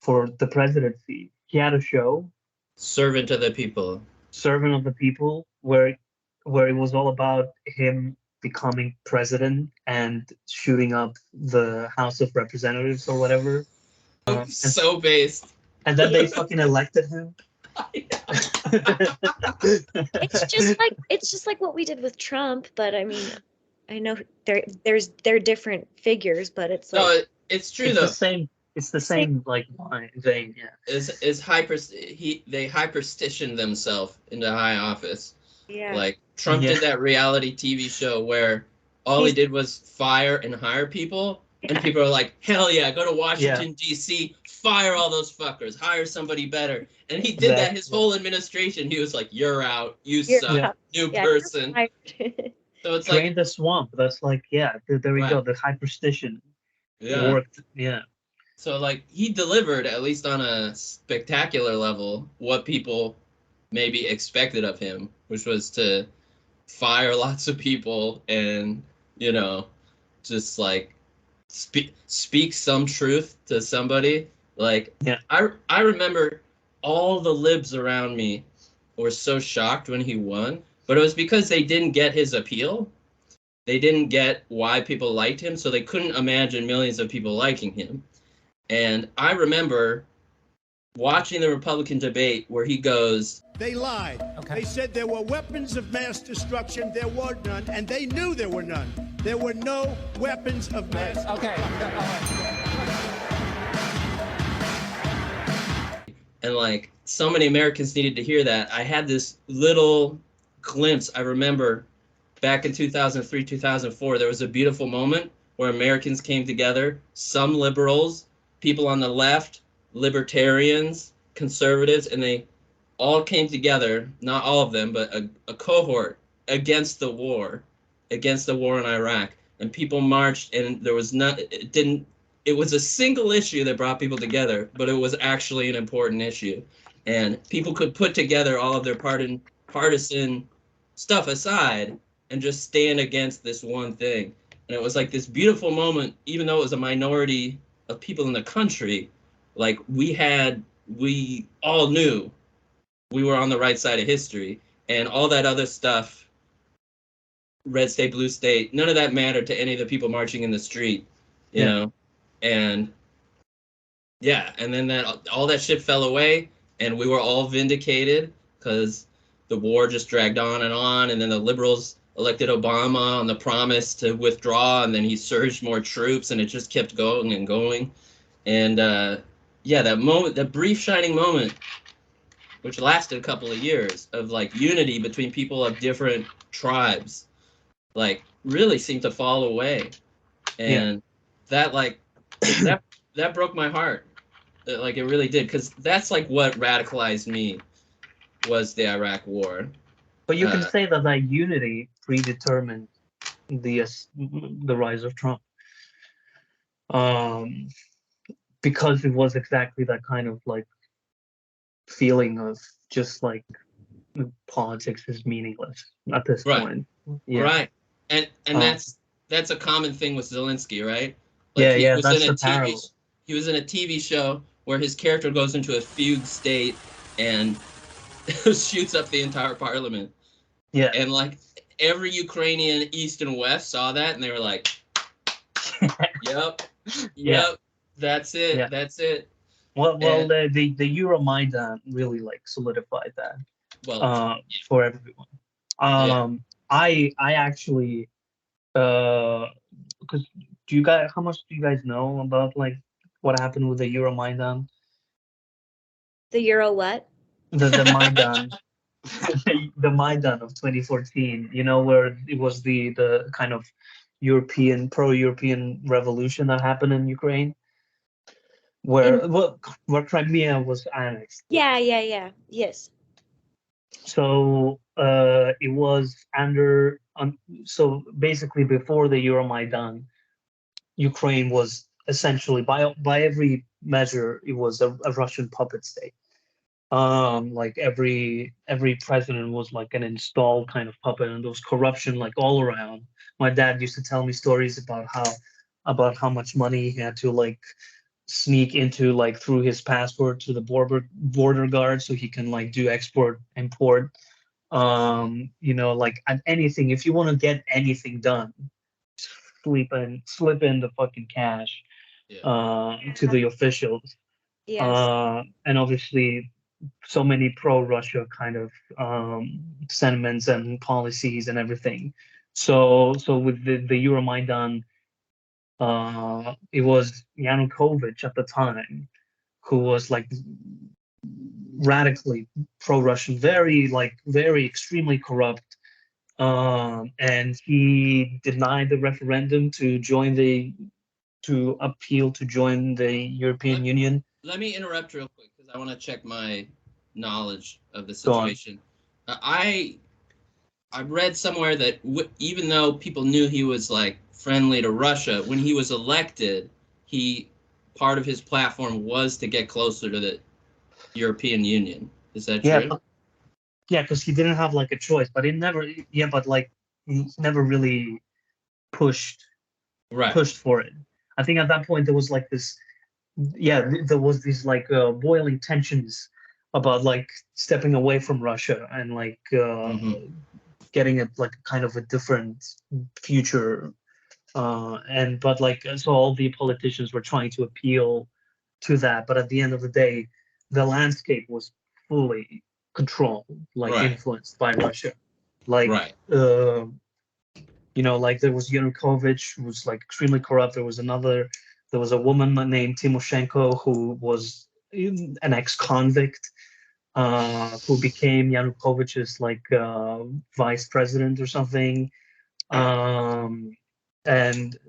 for the presidency, he had a show, Servant of the people. Servant of the People, where it was all about him becoming president and shooting up the House of Representatives or whatever. So based. And then they fucking elected him. It's just like what we did with Trump, but I mean, I know they're different figures, but it's like No, it's true It's though. the same. It's the same like vein, yeah. Is they hyperstition themselves into high office. yeah. Like Trump Yeah. did that reality TV show where all he did was fire and hire people, And people are like, hell yeah, go to Washington, D.C., fire all those fuckers, hire somebody better. And he did that his whole administration. He was like, you're out, you're suck, out. new person. So it's Drain like, the swamp. That's like, there we go. The hyperstition worked. Yeah. So like he delivered, at least on a spectacular level, what people maybe expected of him, which was to fire lots of people and, you know, just like speak some truth to somebody. Like, I remember all the libs around me were so shocked when he won, but it was because they didn't get his appeal. They didn't get why people liked him, so they couldn't imagine millions of people liking him. And I remember watching the Republican debate where he goes, they lied. They said there were weapons of mass destruction. There were none, and they knew there were none. There were no weapons of mass. And like so many Americans needed to hear that. I had this little glimpse. I remember back in 2003, 2004, there was a beautiful moment where Americans came together, some liberals, people on the left, libertarians, conservatives, and they all came together, not all of them, but a cohort against the war in Iraq. And people marched, and there was it was a single issue that brought people together, but it was actually an important issue. And people could put together all of their partisan stuff aside and just stand against this one thing. And it was like this beautiful moment, even though it was a minority of people in the country, like we all knew we were on the right side of history, and all that other stuff, red state, blue state, none of that mattered to any of the people marching in the street, you know? And and then all that shit fell away, and we were all vindicated because the war just dragged on, and then the liberals elected Obama on the promise to withdraw, and then he surged more troops, and it just kept going and going. And that moment, that brief shining moment, which lasted a couple of years of like unity between people of different tribes, like really seemed to fall away. And that like that broke my heart. Like it really did, because that's like what radicalized me was the Iraq War. But you can say that unity predetermined the rise of Trump, because it was exactly that kind of like feeling of just like politics is meaningless at this point. Right. And that's a common thing with Zelensky, right? Like he was that's in a the parallel. He was in a TV show where his character goes into a fugue state and shoots up the entire parliament. Yeah. And like every Ukrainian East and West saw that, and they were like, yep, that's it. Yeah. That's it. Well, the Euromaidan really like solidified that for everyone. I actually, because how much do you guys know about like what happened with the Euromaidan? The Euro what? The Maidan. The Maidan of 2014, you know, where it was the kind of pro-European revolution that happened in Ukraine, where Crimea was annexed. Yes. So it was so basically before the Euromaidan, Ukraine was essentially by every measure it was a Russian puppet state. Like every president was like an installed kind of puppet, and there was corruption like all around. My dad used to tell me stories about how much money he had to like sneak into like through his passport to the border guard so he can like do export import. You know, like anything, if you want to get anything done, slip in the fucking cash to the officials. And obviously so many pro-Russia kind of sentiments and policies and everything. So with the Euromaidan, it was Yanukovych at the time who was like radically pro-Russian, very extremely corrupt, and he denied the referendum to join the to appeal to join the European Union. Let me interrupt real quick because I want to check my knowledge of the Go on. situation. I read somewhere that even though people knew he was like friendly to Russia, when he was elected, part of his platform was to get closer to the European Union. Is that true? Yeah, because he didn't have like a choice, but he never really pushed for it. I think at that point there was like this, there was these like boiling tensions about like stepping away from Russia and like getting it like kind of a different future. But so all the politicians were trying to appeal to that, but at the end of the day, the landscape was fully controlled, influenced by Russia. Like, like there was Yanukovych, who was like extremely corrupt. There was a woman named Timoshenko who was an ex-convict, who became Yanukovych's like vice president or something. And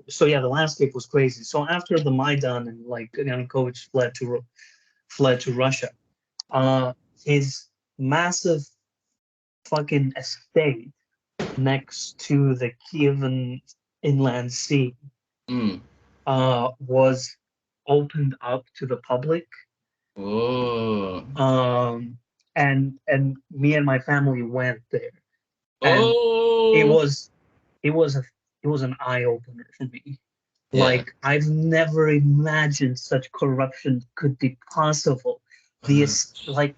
so the landscape was crazy. So after the Maidan and like Yanukovych fled to Russia, his massive fucking estate next to the Kievan Inland Sea was opened up to the public. Oh. And me and my family went there. And it was an eye opener for me. Yeah. Like I've never imagined such corruption could be possible. These like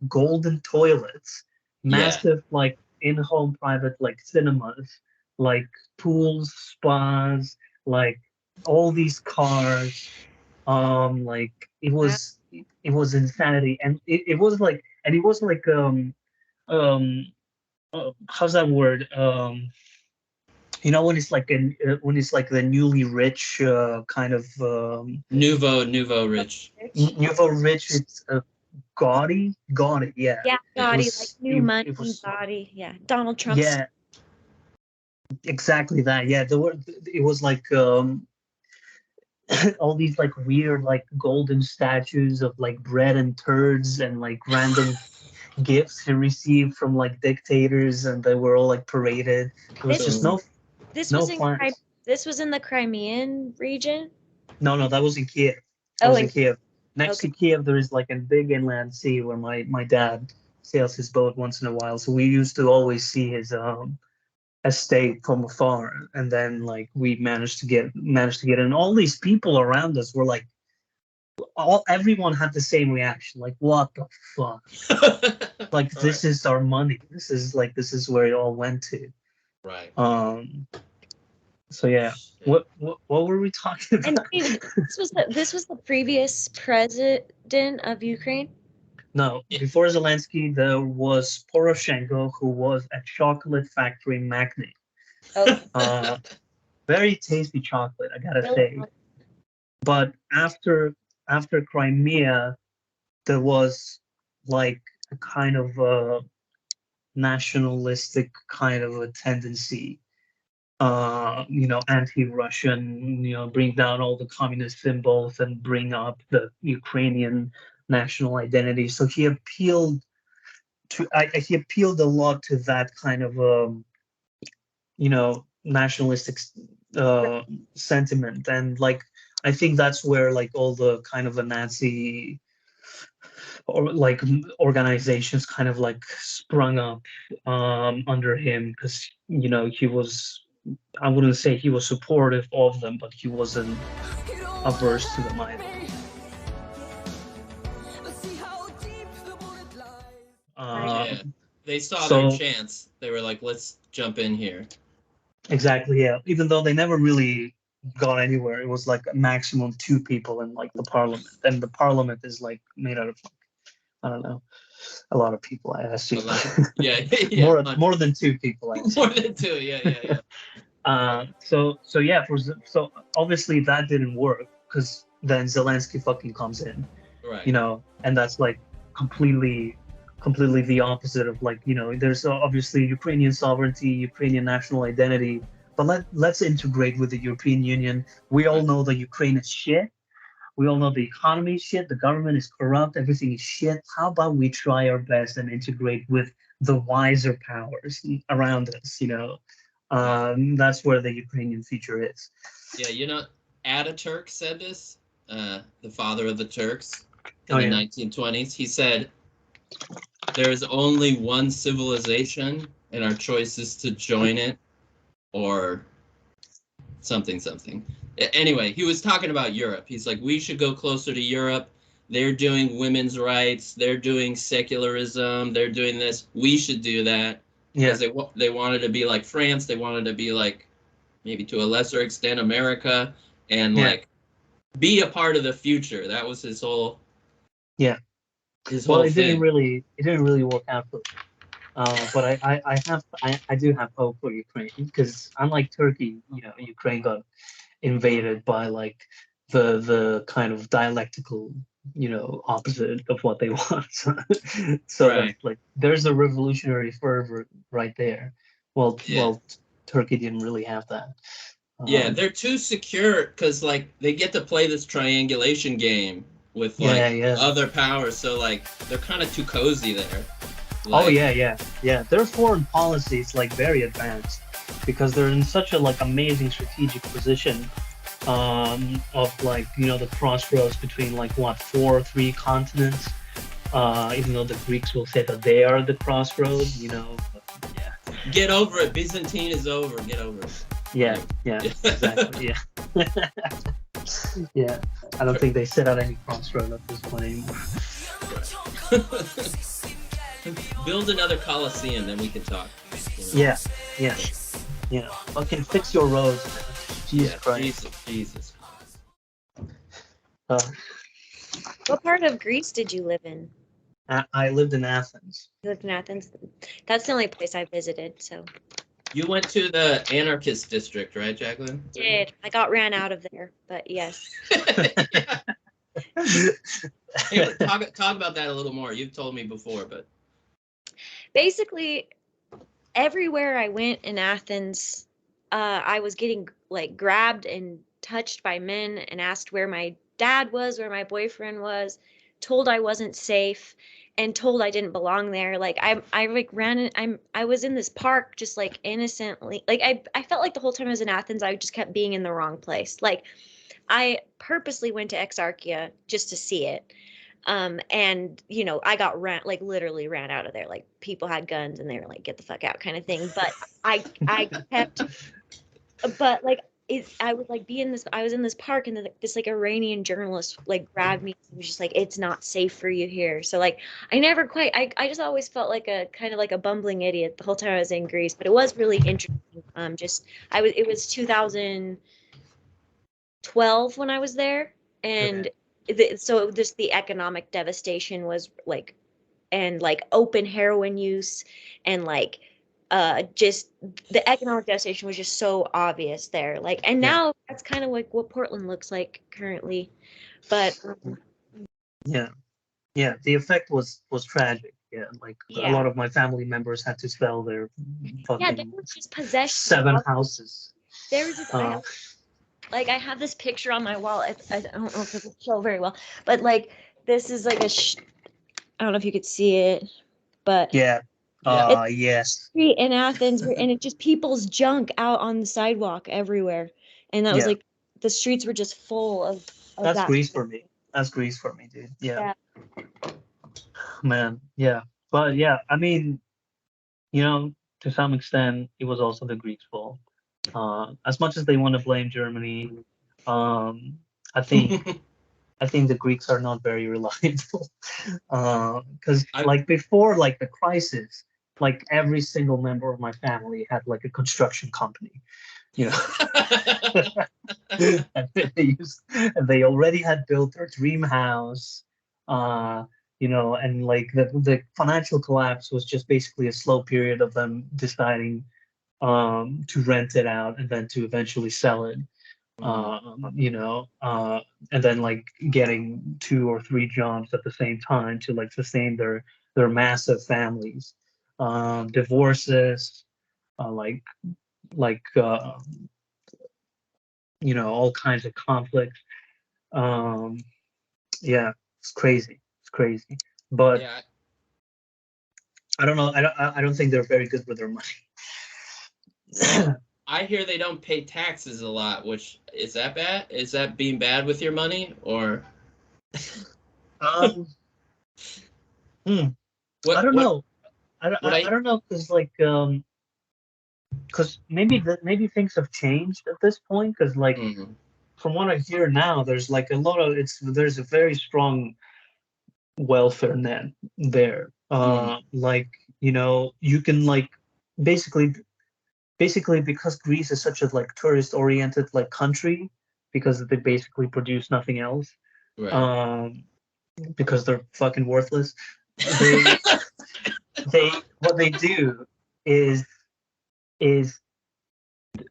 golden toilets, massive like in-home private like cinemas, like pools, spas, like all these cars. Like it was insanity, and it was like how's that word? When it's like the newly rich kind of nouveau rich. Nouveau rich. It's gaudy, yeah. Yeah, gaudy, like new money, gaudy. Yeah, Donald Trump. Yeah, exactly that. Yeah, it was like all these like weird like golden statues of like bread and turds and like random gifts he received from like dictators, and they were all like paraded. There was just no. This was in the Crimean region? No, that was in Kiev. In Kiev. Next to Kiev, there is like a big inland sea where my dad sails his boat once in a while. So we used to always see his estate from afar, and then like we managed to get in. And all these people around us were like, everyone had the same reaction. Like, what the fuck? Like this is our money. This is where it all went to. Right. So yeah, what were we talking about? And this was the previous president of Ukraine. No, before Zelensky, there was Poroshenko, who was a chocolate factory magnate. Oh. Very tasty chocolate, I gotta say. But after Crimea, there was like a kind of a nationalistic kind of a tendency, anti-Russian, bring down all the communist symbols and bring up the Ukrainian national identity. So he appealed a lot to that kind of nationalistic sentiment, and like I think that's where like all the kind of a Nazi or like organizations kind of like sprung up under him, because he was, I wouldn't say he was supportive of them, but he wasn't averse to them either. They saw their chance. They were like, let's jump in here. Exactly, yeah. Even though they never really got anywhere, it was like a maximum 2 people in like the parliament, and the parliament is like made out of, I don't know, a lot of people, I assume. Yeah. more than 2 people. More than 2, yeah. So obviously that didn't work, because then Zelensky fucking comes in, right? And that's like completely the opposite of like, there's obviously Ukrainian sovereignty, Ukrainian national identity, but let's integrate with the European Union. We all know that Ukraine is shit. We all know the economy is shit. The government is corrupt. Everything is shit. How about we try our best and integrate with the wiser powers around us? That's where the Ukrainian future is. Yeah, Ataturk said this, the father of the Turks in Oh, the yeah. 1920s. He said, "There's only one civilization, and our choice is to join it or something." Anyway, he was talking about Europe. He's like, we should go closer to Europe. They're doing women's rights. They're doing secularism. They're doing this. We should do that. Yeah. Because they wanted to be like France. They wanted to be like, maybe to a lesser extent, America, and Yeah. like be a part of the future. That was his whole. Yeah. His Well, whole it thing. didn't really work out for them. But I do have hope for Ukraine, because unlike Turkey, Ukraine got invaded by like the kind of dialectical, opposite of what they want. So Right. like there's a revolutionary fervor right there. Well, Turkey didn't really have that. Yeah, they're too secure because like they get to play this triangulation game with like other powers. So like they're kind of too cozy there. Oh yeah. Their foreign policy is like very advanced, because they're in such a like amazing strategic position, of like the crossroads between like 3 continents. Even though the Greeks will say that they are the crossroads, but, yeah. Get over it. Byzantine is over. Get over it. Yeah, exactly. Yeah. Yeah. I don't think they sit at any crossroad at this point anymore. Build another Colosseum, then we can talk. Yeah. Fucking fix your roads, man. Jesus Christ. Jesus. What part of Greece did you live in? I lived in Athens. You lived in Athens? That's the only place I visited, so. You went to the anarchist district, right, Jacqueline? Did. I got ran out of there, but yes. Anyway, talk about that a little more. You've told me before, but. Basically, everywhere I went in Athens, I was getting like grabbed and touched by men and asked where my dad was, where my boyfriend was, told I wasn't safe, and told I didn't belong there. Like I like I was in this park just like innocently. Like I felt like the whole time I was in Athens, I just kept being in the wrong place. Like I purposely went to Exarchia just to see it. And I got literally ran out of there. Like people had guns and they were like, get the fuck out kind of thing. But I kept, but like, I would like I was in this park, and then this like Iranian journalist like grabbed me and was just like, it's not safe for you here. So like, I just always felt like a kind of like a bumbling idiot the whole time I was in Greece, but it was really interesting. It was 2012 when I was there. And so just the economic devastation was like, and like open heroin use, and like just the economic devastation was just so obvious there. Like, and now that's kind of like what Portland looks like currently. But the effect was tragic. Yeah, like a lot of my family members had to sell their fucking there was just possession. 7 houses. There was just I have this picture on my wall. I don't know if it will show very well, but like this is like I don't know if you could see it, but yes. Street in Athens, and it's just people's junk out on the sidewalk everywhere, and that was like the streets were just full of That's that. Greece for me. That's Greece for me, dude. Yeah. Man, yeah. But yeah, I mean, to some extent, it was also the Greeks' fault. As much as they want to blame Germany, I think the Greeks are not very reliable. Because like before, like the crisis, like every single member of my family had like a construction company, and they already had built their dream house, and like the financial collapse was just basically a slow period of them deciding to rent it out and then to eventually sell it. And then like getting 2 or 3 jobs at the same time to like sustain their massive families. Divorces, like like all kinds of conflict. Yeah, it's crazy. It's crazy. But Yeah. I don't know. I don't think they're very good with their money. I hear they don't pay taxes a lot, which is that bad? Is that being bad with your money or? um, I What, don't what, know. I don't know because because maybe things have changed at this point because like from what I hear now, there's like a lot of there's a very strong welfare net there. Like you can like basically because Greece is such a like tourist oriented like country because they basically produce nothing else. Right. Because they're fucking worthless. They what they do is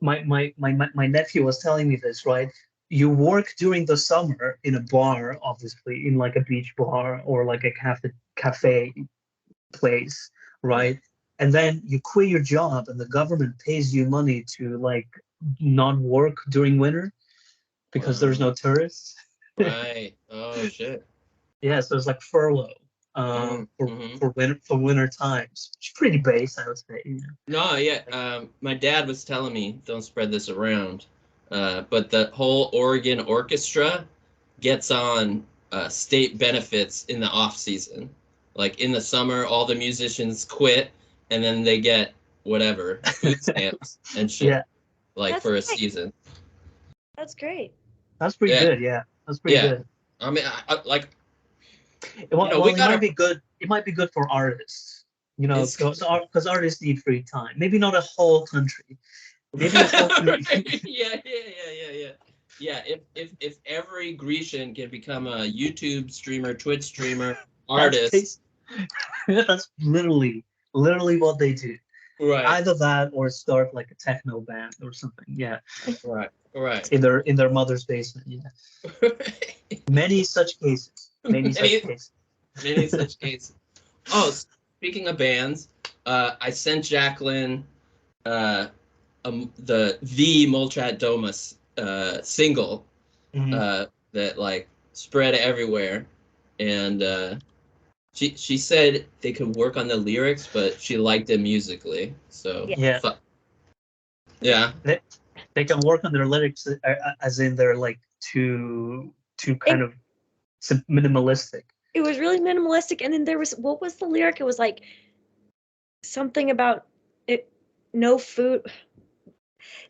my nephew was telling me this, right? You work during the summer in a bar, obviously, in like a beach bar or like a cafe place, right? And then you quit your job and the government pays you money to like not work during winter because there's no tourists. Right. Oh shit. Yeah, so it's like furlough for winter times. It's pretty base, I would say. No, yeah. My dad was telling me, don't spread this around. But the whole Oregon Orchestra gets on state benefits in the off season. Like in the summer, all the musicians quit, and then they get whatever food stamps and shit. Yeah. Like That's for a nice. season. That's great. That's pretty good. Yeah, that's pretty good. I mean, like. It might be good. It might be good for artists, because artists need free time. Maybe not a whole country. Maybe a whole country. Yeah. If every Grecian can become a YouTube streamer, Twitch streamer, artist. That's literally what they do. Right. Either that or start like a techno band or something. Yeah. Right. In their mother's basement. Yeah. Many such cases. Many such cases. Oh, speaking of bands, I sent Jacqueline the Molchat Domus single that like spread everywhere, and she said they could work on the lyrics, but she liked it musically. So yeah. They can work on their lyrics as in they're like too kind of minimalistic. It was really minimalistic, and then there was what was the lyric? It was like something about it, no food.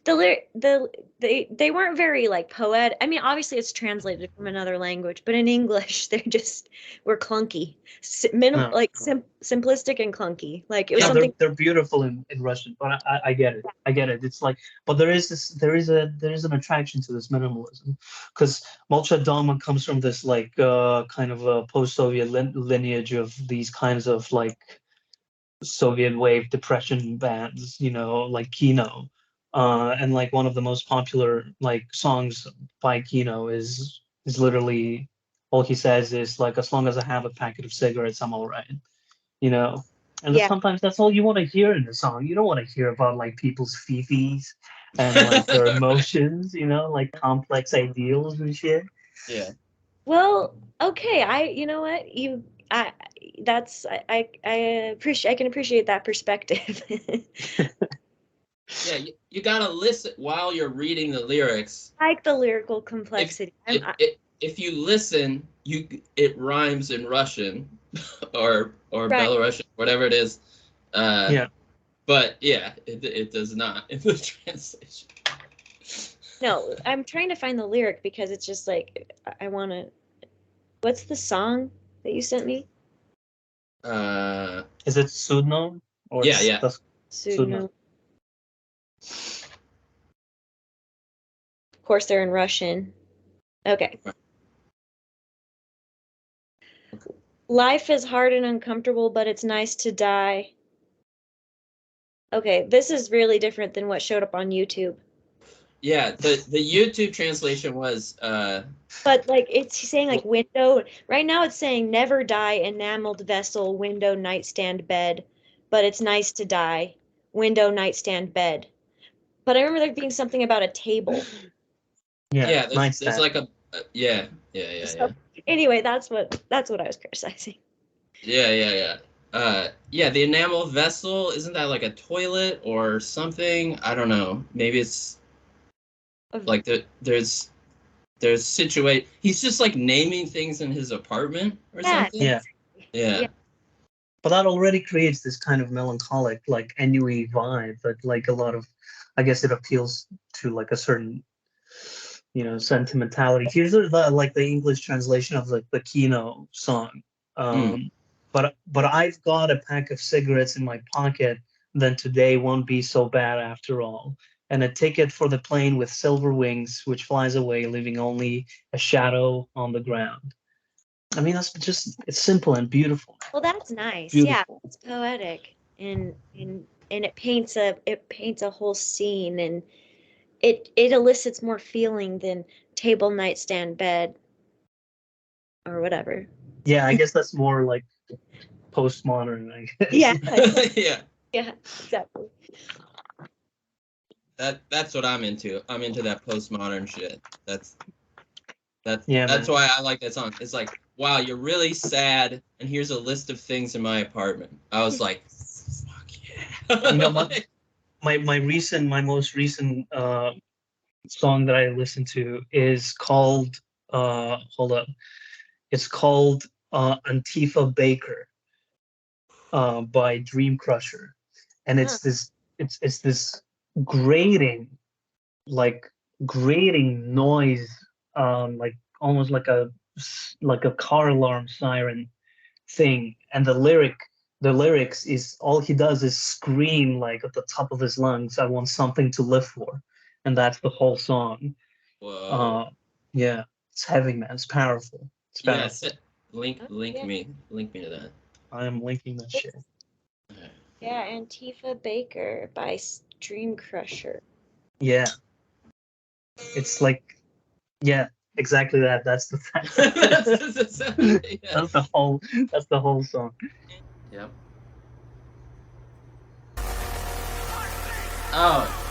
They weren't very like poetic. I mean, obviously it's translated from another language, but in English they just were clunky, simplistic and clunky. Like it was something. They're beautiful in Russian, but I get it. I get it. It's like, but there is an attraction to this minimalism, because Molchat Doma comes from this like kind of a post-Soviet lineage of these kinds of like Soviet wave depression bands, like Kino. And like one of the most popular like songs by Kino is literally all he says is like, as long as I have a packet of cigarettes, I'm all right. And sometimes that's all you want to hear in the song. You don't want to hear about like people's fifis and like their emotions, like complex ideals and shit. Yeah. Well, okay. I can appreciate that perspective. Yeah, you gotta listen while you're reading the lyrics. I like the lyrical complexity. If you listen, it rhymes in Russian, or Belarusian, whatever it is. But yeah, it does not in the translation. No, I'm trying to find the lyric because it's just like I want to. What's the song that you sent me? Is it Sudno? Yeah. Sudno. Of course, they're in Russian. Okay. Life is hard and uncomfortable, but it's nice to die. Okay, this is really different than what showed up on YouTube. Yeah, the YouTube translation was But like it's saying like window. Right now it's saying never die, enameled vessel, window, nightstand, bed. But it's nice to die, window, nightstand, bed. But I remember there being something about a table. Yeah, nice there's that. like a yeah. So, anyway, that's what I was criticizing. Yeah. The enamel vessel, isn't that like a toilet or something? I don't know. Maybe it's like there's situate. He's just like naming things in his apartment or something. Yeah. But that already creates this kind of melancholic, like ennui vibe that, like, a lot of, I guess, it appeals to like a certain, sentimentality. Here's the English translation of the Kino song. But I've got a pack of cigarettes in my pocket. Then today won't be so bad after all. And a ticket for the plane with silver wings, which flies away, leaving only a shadow on the ground. I mean, that's just, it's simple and beautiful. Well, that's nice. Beautiful. Yeah, it's poetic, and it paints a whole scene, and it elicits more feeling than table, nightstand, bed, or whatever. Yeah, I guess that's more like postmodern. I guess. Yeah. Yeah, exactly. That's what I'm into. I'm into that postmodern shit. That's man. why I like that song. It's like, wow, you're really sad, and here's a list of things in my apartment. I was like, fuck yeah. My most recent song that I listened to is called hold up. It's called Antifa Baker by Dream Crusher. And it's this grating noise, like almost like a car alarm siren thing. And the lyrics is, all he does is scream like at the top of his lungs, I want something to live for. And that's the whole song. Whoa. Yeah, it's heavy, man. It's powerful. It's powerful. Yes. Link me to that. I am linking that shit. Yeah, Antifa Baker by Dream Crusher. Yeah. It's like, yeah, exactly that. That's the that's the whole song. Yep. Oh.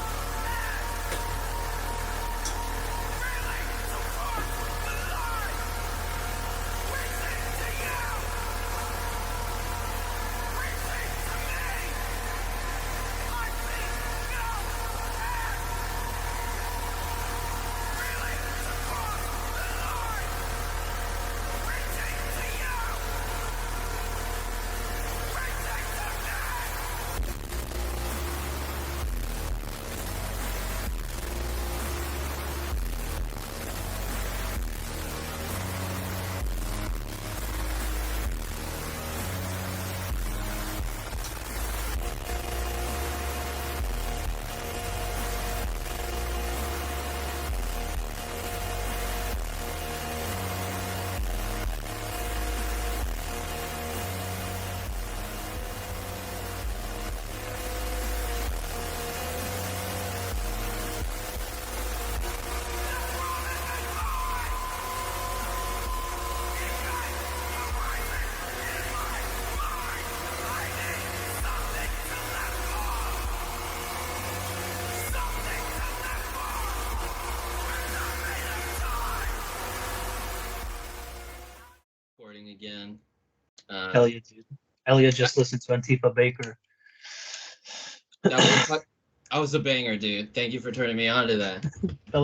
Again. Hell yeah, dude. Elliot just listened to Antifa Baker. That was a banger, dude. Thank you for turning me on to that. For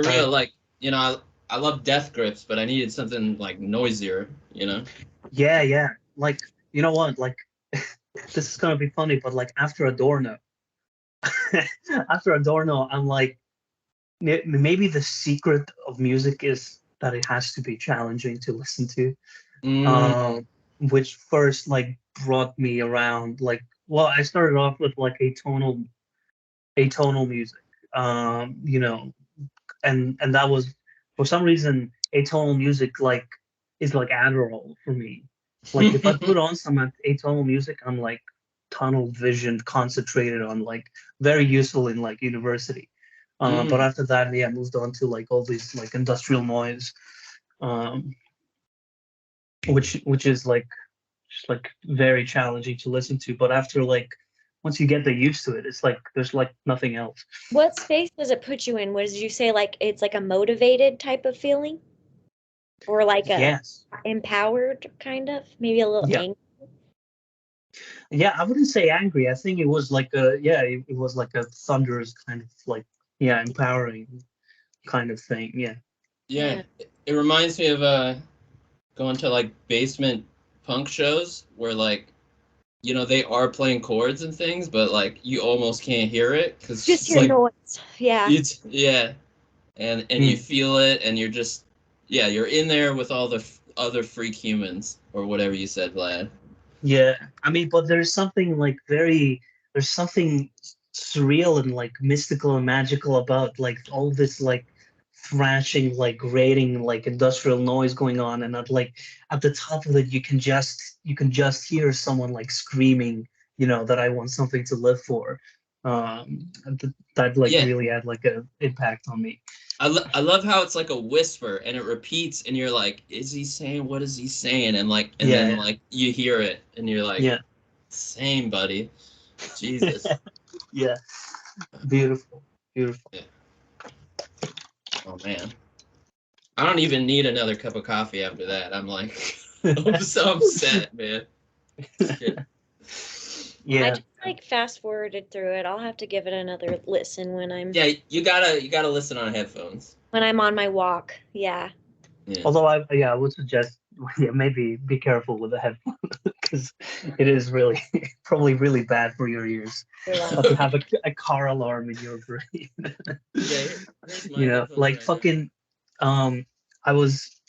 great. real, like, I love Death Grips, but I needed something like noisier, Yeah. Like, you know what? Like, this is gonna be funny, but like after Adorno, I'm like, maybe the secret of music is that it has to be challenging to listen to, which first like brought me around. Like, well, I started off with like atonal music, and that was, for some reason, atonal music like is like Adderall for me. Like if I put on some atonal music, I'm like tunnel vision, concentrated on, like very useful in like university. But after that, I moved on to like all these like industrial noise, which is like just like very challenging to listen to. But after like once you get the used to it, it's like there's like nothing else. What space does it put you in? What did you say? Like it's like a motivated type of feeling, or like a Yes. empowered kind of, maybe a little Yeah. angry. Yeah, I wouldn't say angry. I think it was like it was like a thunderous kind of like empowering kind of thing. Yeah. Yeah, it reminds me of going to like basement punk shows where like, you know, they are playing chords and things, but like you almost can't hear it because Just your noise. Yeah. and you feel it, and you're just you're in there with all the other freak humans or whatever you said, Vlad. Yeah, I mean, but there's something like there's something surreal and like mystical and magical about like all this like thrashing, like grating, like industrial noise going on, and at the top of it, you can just hear someone like screaming, you know, that I want something to live for. That like really had like an impact on me. I love how it's like a whisper and it repeats, and you're like, is he saying, what is he saying? And like, then like you hear it and you're like, same, buddy. Jesus. Yeah. Beautiful. Beautiful. Yeah. Oh man. I don't even need another cup of coffee after that. I'm like, I'm so upset, man. Yeah. I just like fast forwarded through it. I'll have to give it another listen when I'm You gotta listen on headphones. when I'm on my walk. Yeah. Although I would suggest maybe be careful with the headphones because it is really probably really bad for your ears. To have a car alarm in your brain. You know, like fucking I was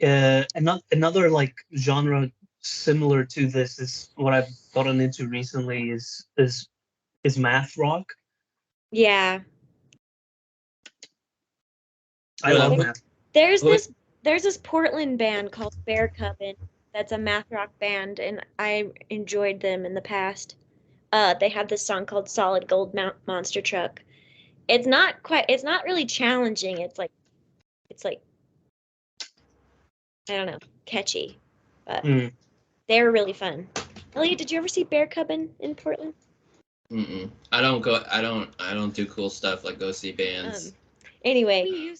another like genre similar to this is what I've gotten into recently is math rock. Yeah. I love math. There's this Portland band called Bear Coven that's a math rock band, and I enjoyed them in the past. They have this song called Solid Gold Monster Truck. It's not really challenging. It's like I don't know, catchy. But they're really fun. Elliot, did you ever see Bear Coven in Portland? Mm-mm. I don't do cool stuff like go see bands. Anyway,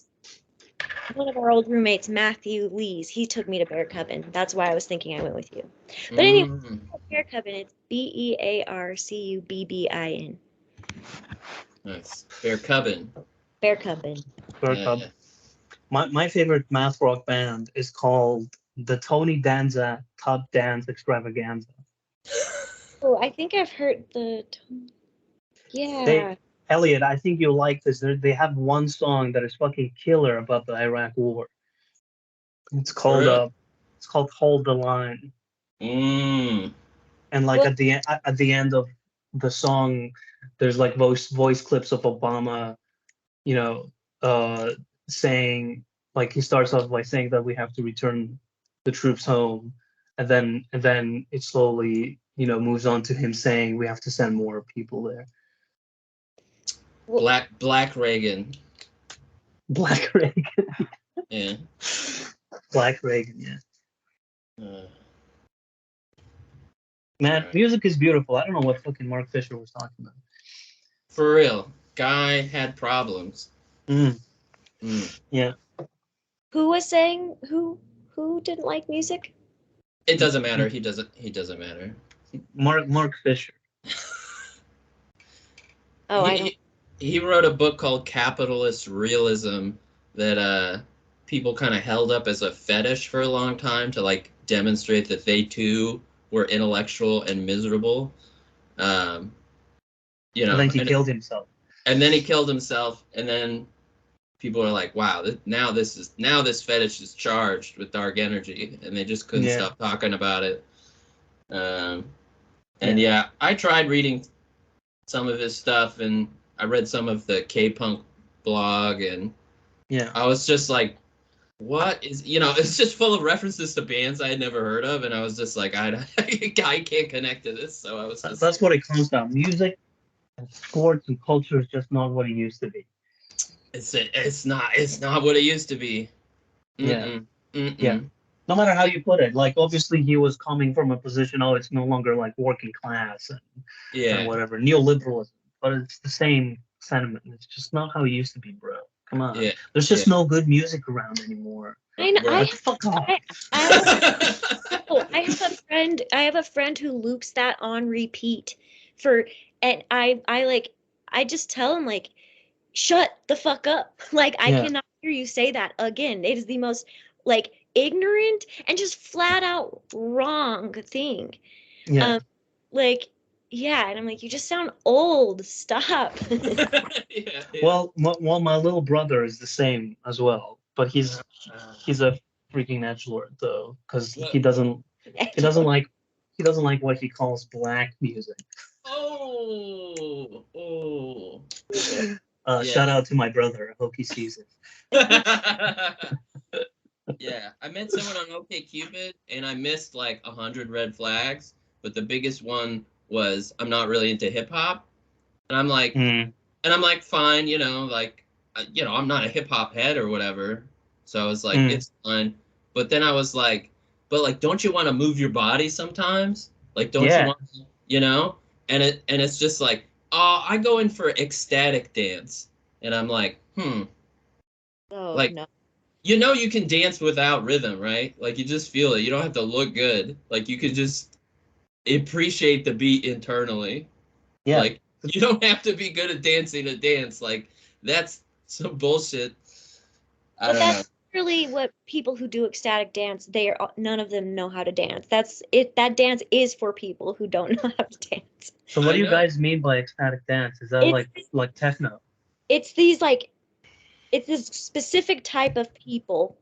one of our old roommates, Matthew Lees, he took me to Bear Coven. That's why I was thinking I went with you. But anyway, Bear Coven, it's BearCubbin. Nice. Bear Coven. Bear Coven. Bear Coven. My favorite math rock band is called the Tony Danza Top Dance Extravaganza. Oh, I think I've heard the. Yeah. Elliot, I think you'll like this. They have one song that is fucking killer about the Iraq War. It's called "Hold the Line." And like at the end of the song, there's like voice clips of Obama, you know, saying, like, he starts off by saying that we have to return the troops home, and then it slowly, you know, moves on to him saying we have to send more people there. Black Reagan. Black Reagan. Yeah. Black Reagan, yeah. Man, music is beautiful. I don't know what fucking Mark Fisher was talking about. For real. Guy had problems. Yeah. Who was saying who didn't like music? It doesn't matter. He doesn't matter. Mark Fisher. Oh, I don't. He wrote a book called Capitalist Realism that people kind of held up as a fetish for a long time to like demonstrate that they too were intellectual and miserable. You know, And then he killed himself. And then he killed himself, and then people are like, "Wow, now this fetish is charged with dark energy," and they just couldn't stop talking about it. And I tried reading some of his stuff, and I read some of the K-punk blog, and I was just like, what is, you know, it's just full of references to bands I had never heard of, and I was just like, I can't connect to this, so I was just... That's what it comes down. Music and sports and culture is just not what it used to be. It's not what it used to be. Yeah. no matter how you put it, like obviously he was coming from a position, oh, it's no longer like working class and whatever, neoliberalism, but it's the same sentiment. It's just not how it used to be, bro. Come on. Yeah. There's just no good music around anymore. I know. Like, fuck off. I have a friend who loops that on repeat and I just tell him like, shut the fuck up. Like I cannot hear you say that again. It is the most like ignorant and just flat out wrong thing. Yeah. And I'm like, you just sound old. Stop. Well, my little brother is the same as well, but he's a freaking edgelord though, because he doesn't like what he calls black music. Shout out to my brother. I hope he sees it. Yeah, I met someone on OkCupid and I missed like 100 red flags, but the biggest one was I'm not really into hip hop, and I'm like, fine, I'm not a hip hop head or whatever, so I was like, it's fine. But then I was like, but like, don't you want to move your body sometimes? Like, don't you want, And it's just like, oh, I go in for ecstatic dance, and I'm like, Oh, like, no. You can dance without rhythm, right? Like you just feel it. You don't have to look good. Like you could just appreciate the beat internally. Yeah. Like you don't have to be good at dancing to dance. Like that's some bullshit. I don't know. That's really what people who do ecstatic dance, none of them know how to dance. That's it. That dance is for people who don't know how to dance. So what do you guys mean by ecstatic dance? Is that like techno? It's this specific type of people.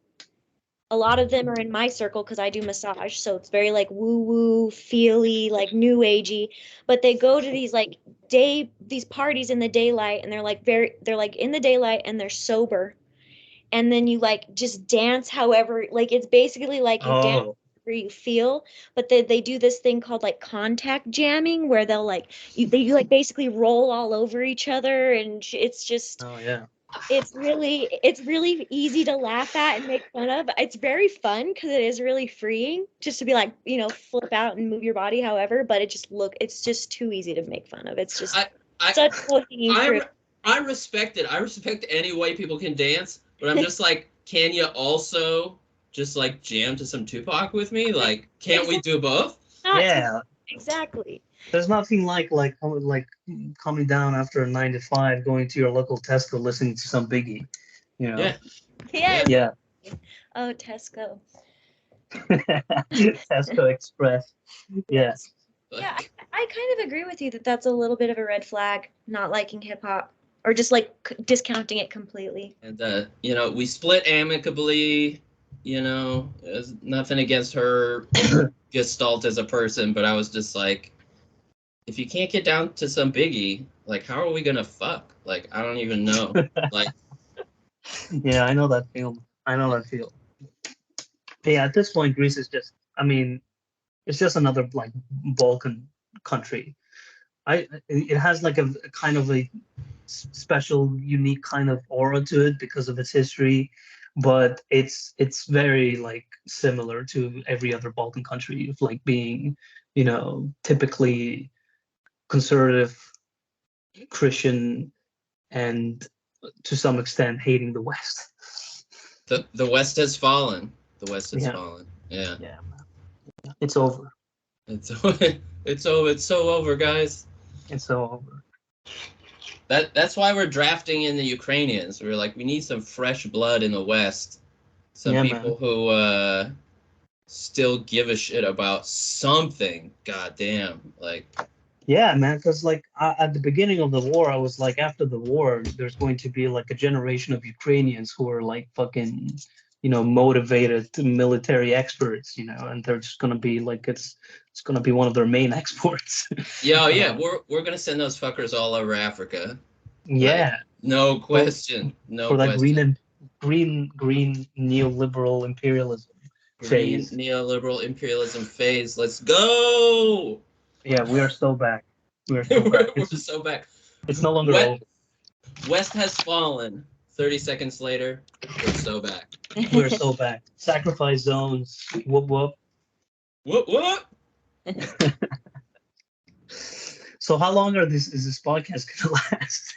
A lot of them are in my circle because I do massage, so it's very like woo-woo, feely, like new agey. But they go to these these parties in the daylight, and they're like in the daylight and they're sober, and then you like just dance however, like it's basically like you dance where you feel. But they do this thing called like contact jamming, where they'll they basically roll all over each other, and it's just it's really easy to laugh at and make fun of. It's very fun because it is really freeing just to be like, flip out and move your body however, but it's just too easy to make fun of. It's just such low-hanging fruit. I respect it. I respect any way people can dance, but I'm just like, can you also just like jam to some Tupac with me? Like, can't we do both? Yeah. Exactly. There's nothing like coming down after a 9 to 5, going to your local Tesco, listening to some Biggie. Yeah. Yeah. Oh, Tesco. Tesco Express. Yes. Yeah, I kind of agree with you that that's a little bit of a red flag, not liking hip hop or just like discounting it completely. And we split amicably. There's nothing against her gestalt as a person, but I was just like, if you can't get down to some Biggie, like, how are we gonna fuck? Like, I don't even know. Like, yeah, I know that feel. But yeah, at this point, Greece is just, it's just another like Balkan country. It has like a kind of a special, unique kind of aura to it because of its history, but it's very like similar to every other Balkan country of like being, typically conservative, Christian, and to some extent hating the West. The West has fallen. The West has fallen. Yeah. Yeah. It's over. It's over. It's so over, guys. It's so over. That's why we're drafting in the Ukrainians. We're like, we need some fresh blood in the West. Some people who still give a shit about something. Goddamn, like. Yeah, man, because like at the beginning of the war, I was like, after the war, there's going to be like a generation of Ukrainians who are like fucking, motivated military experts, and they're just gonna be like, it's gonna be one of their main exports. Yeah, we're gonna send those fuckers all over Africa. Yeah. Like, no question. No for question. that green neoliberal imperialism phase. Neoliberal imperialism phase. Let's go. Yeah, we are so back. We're so back. It's no longer over. West has fallen. 30 seconds later, we're so back. We're so back. Sacrifice zones. Whoop whoop. Whoop whoop. So how long is this podcast gonna last?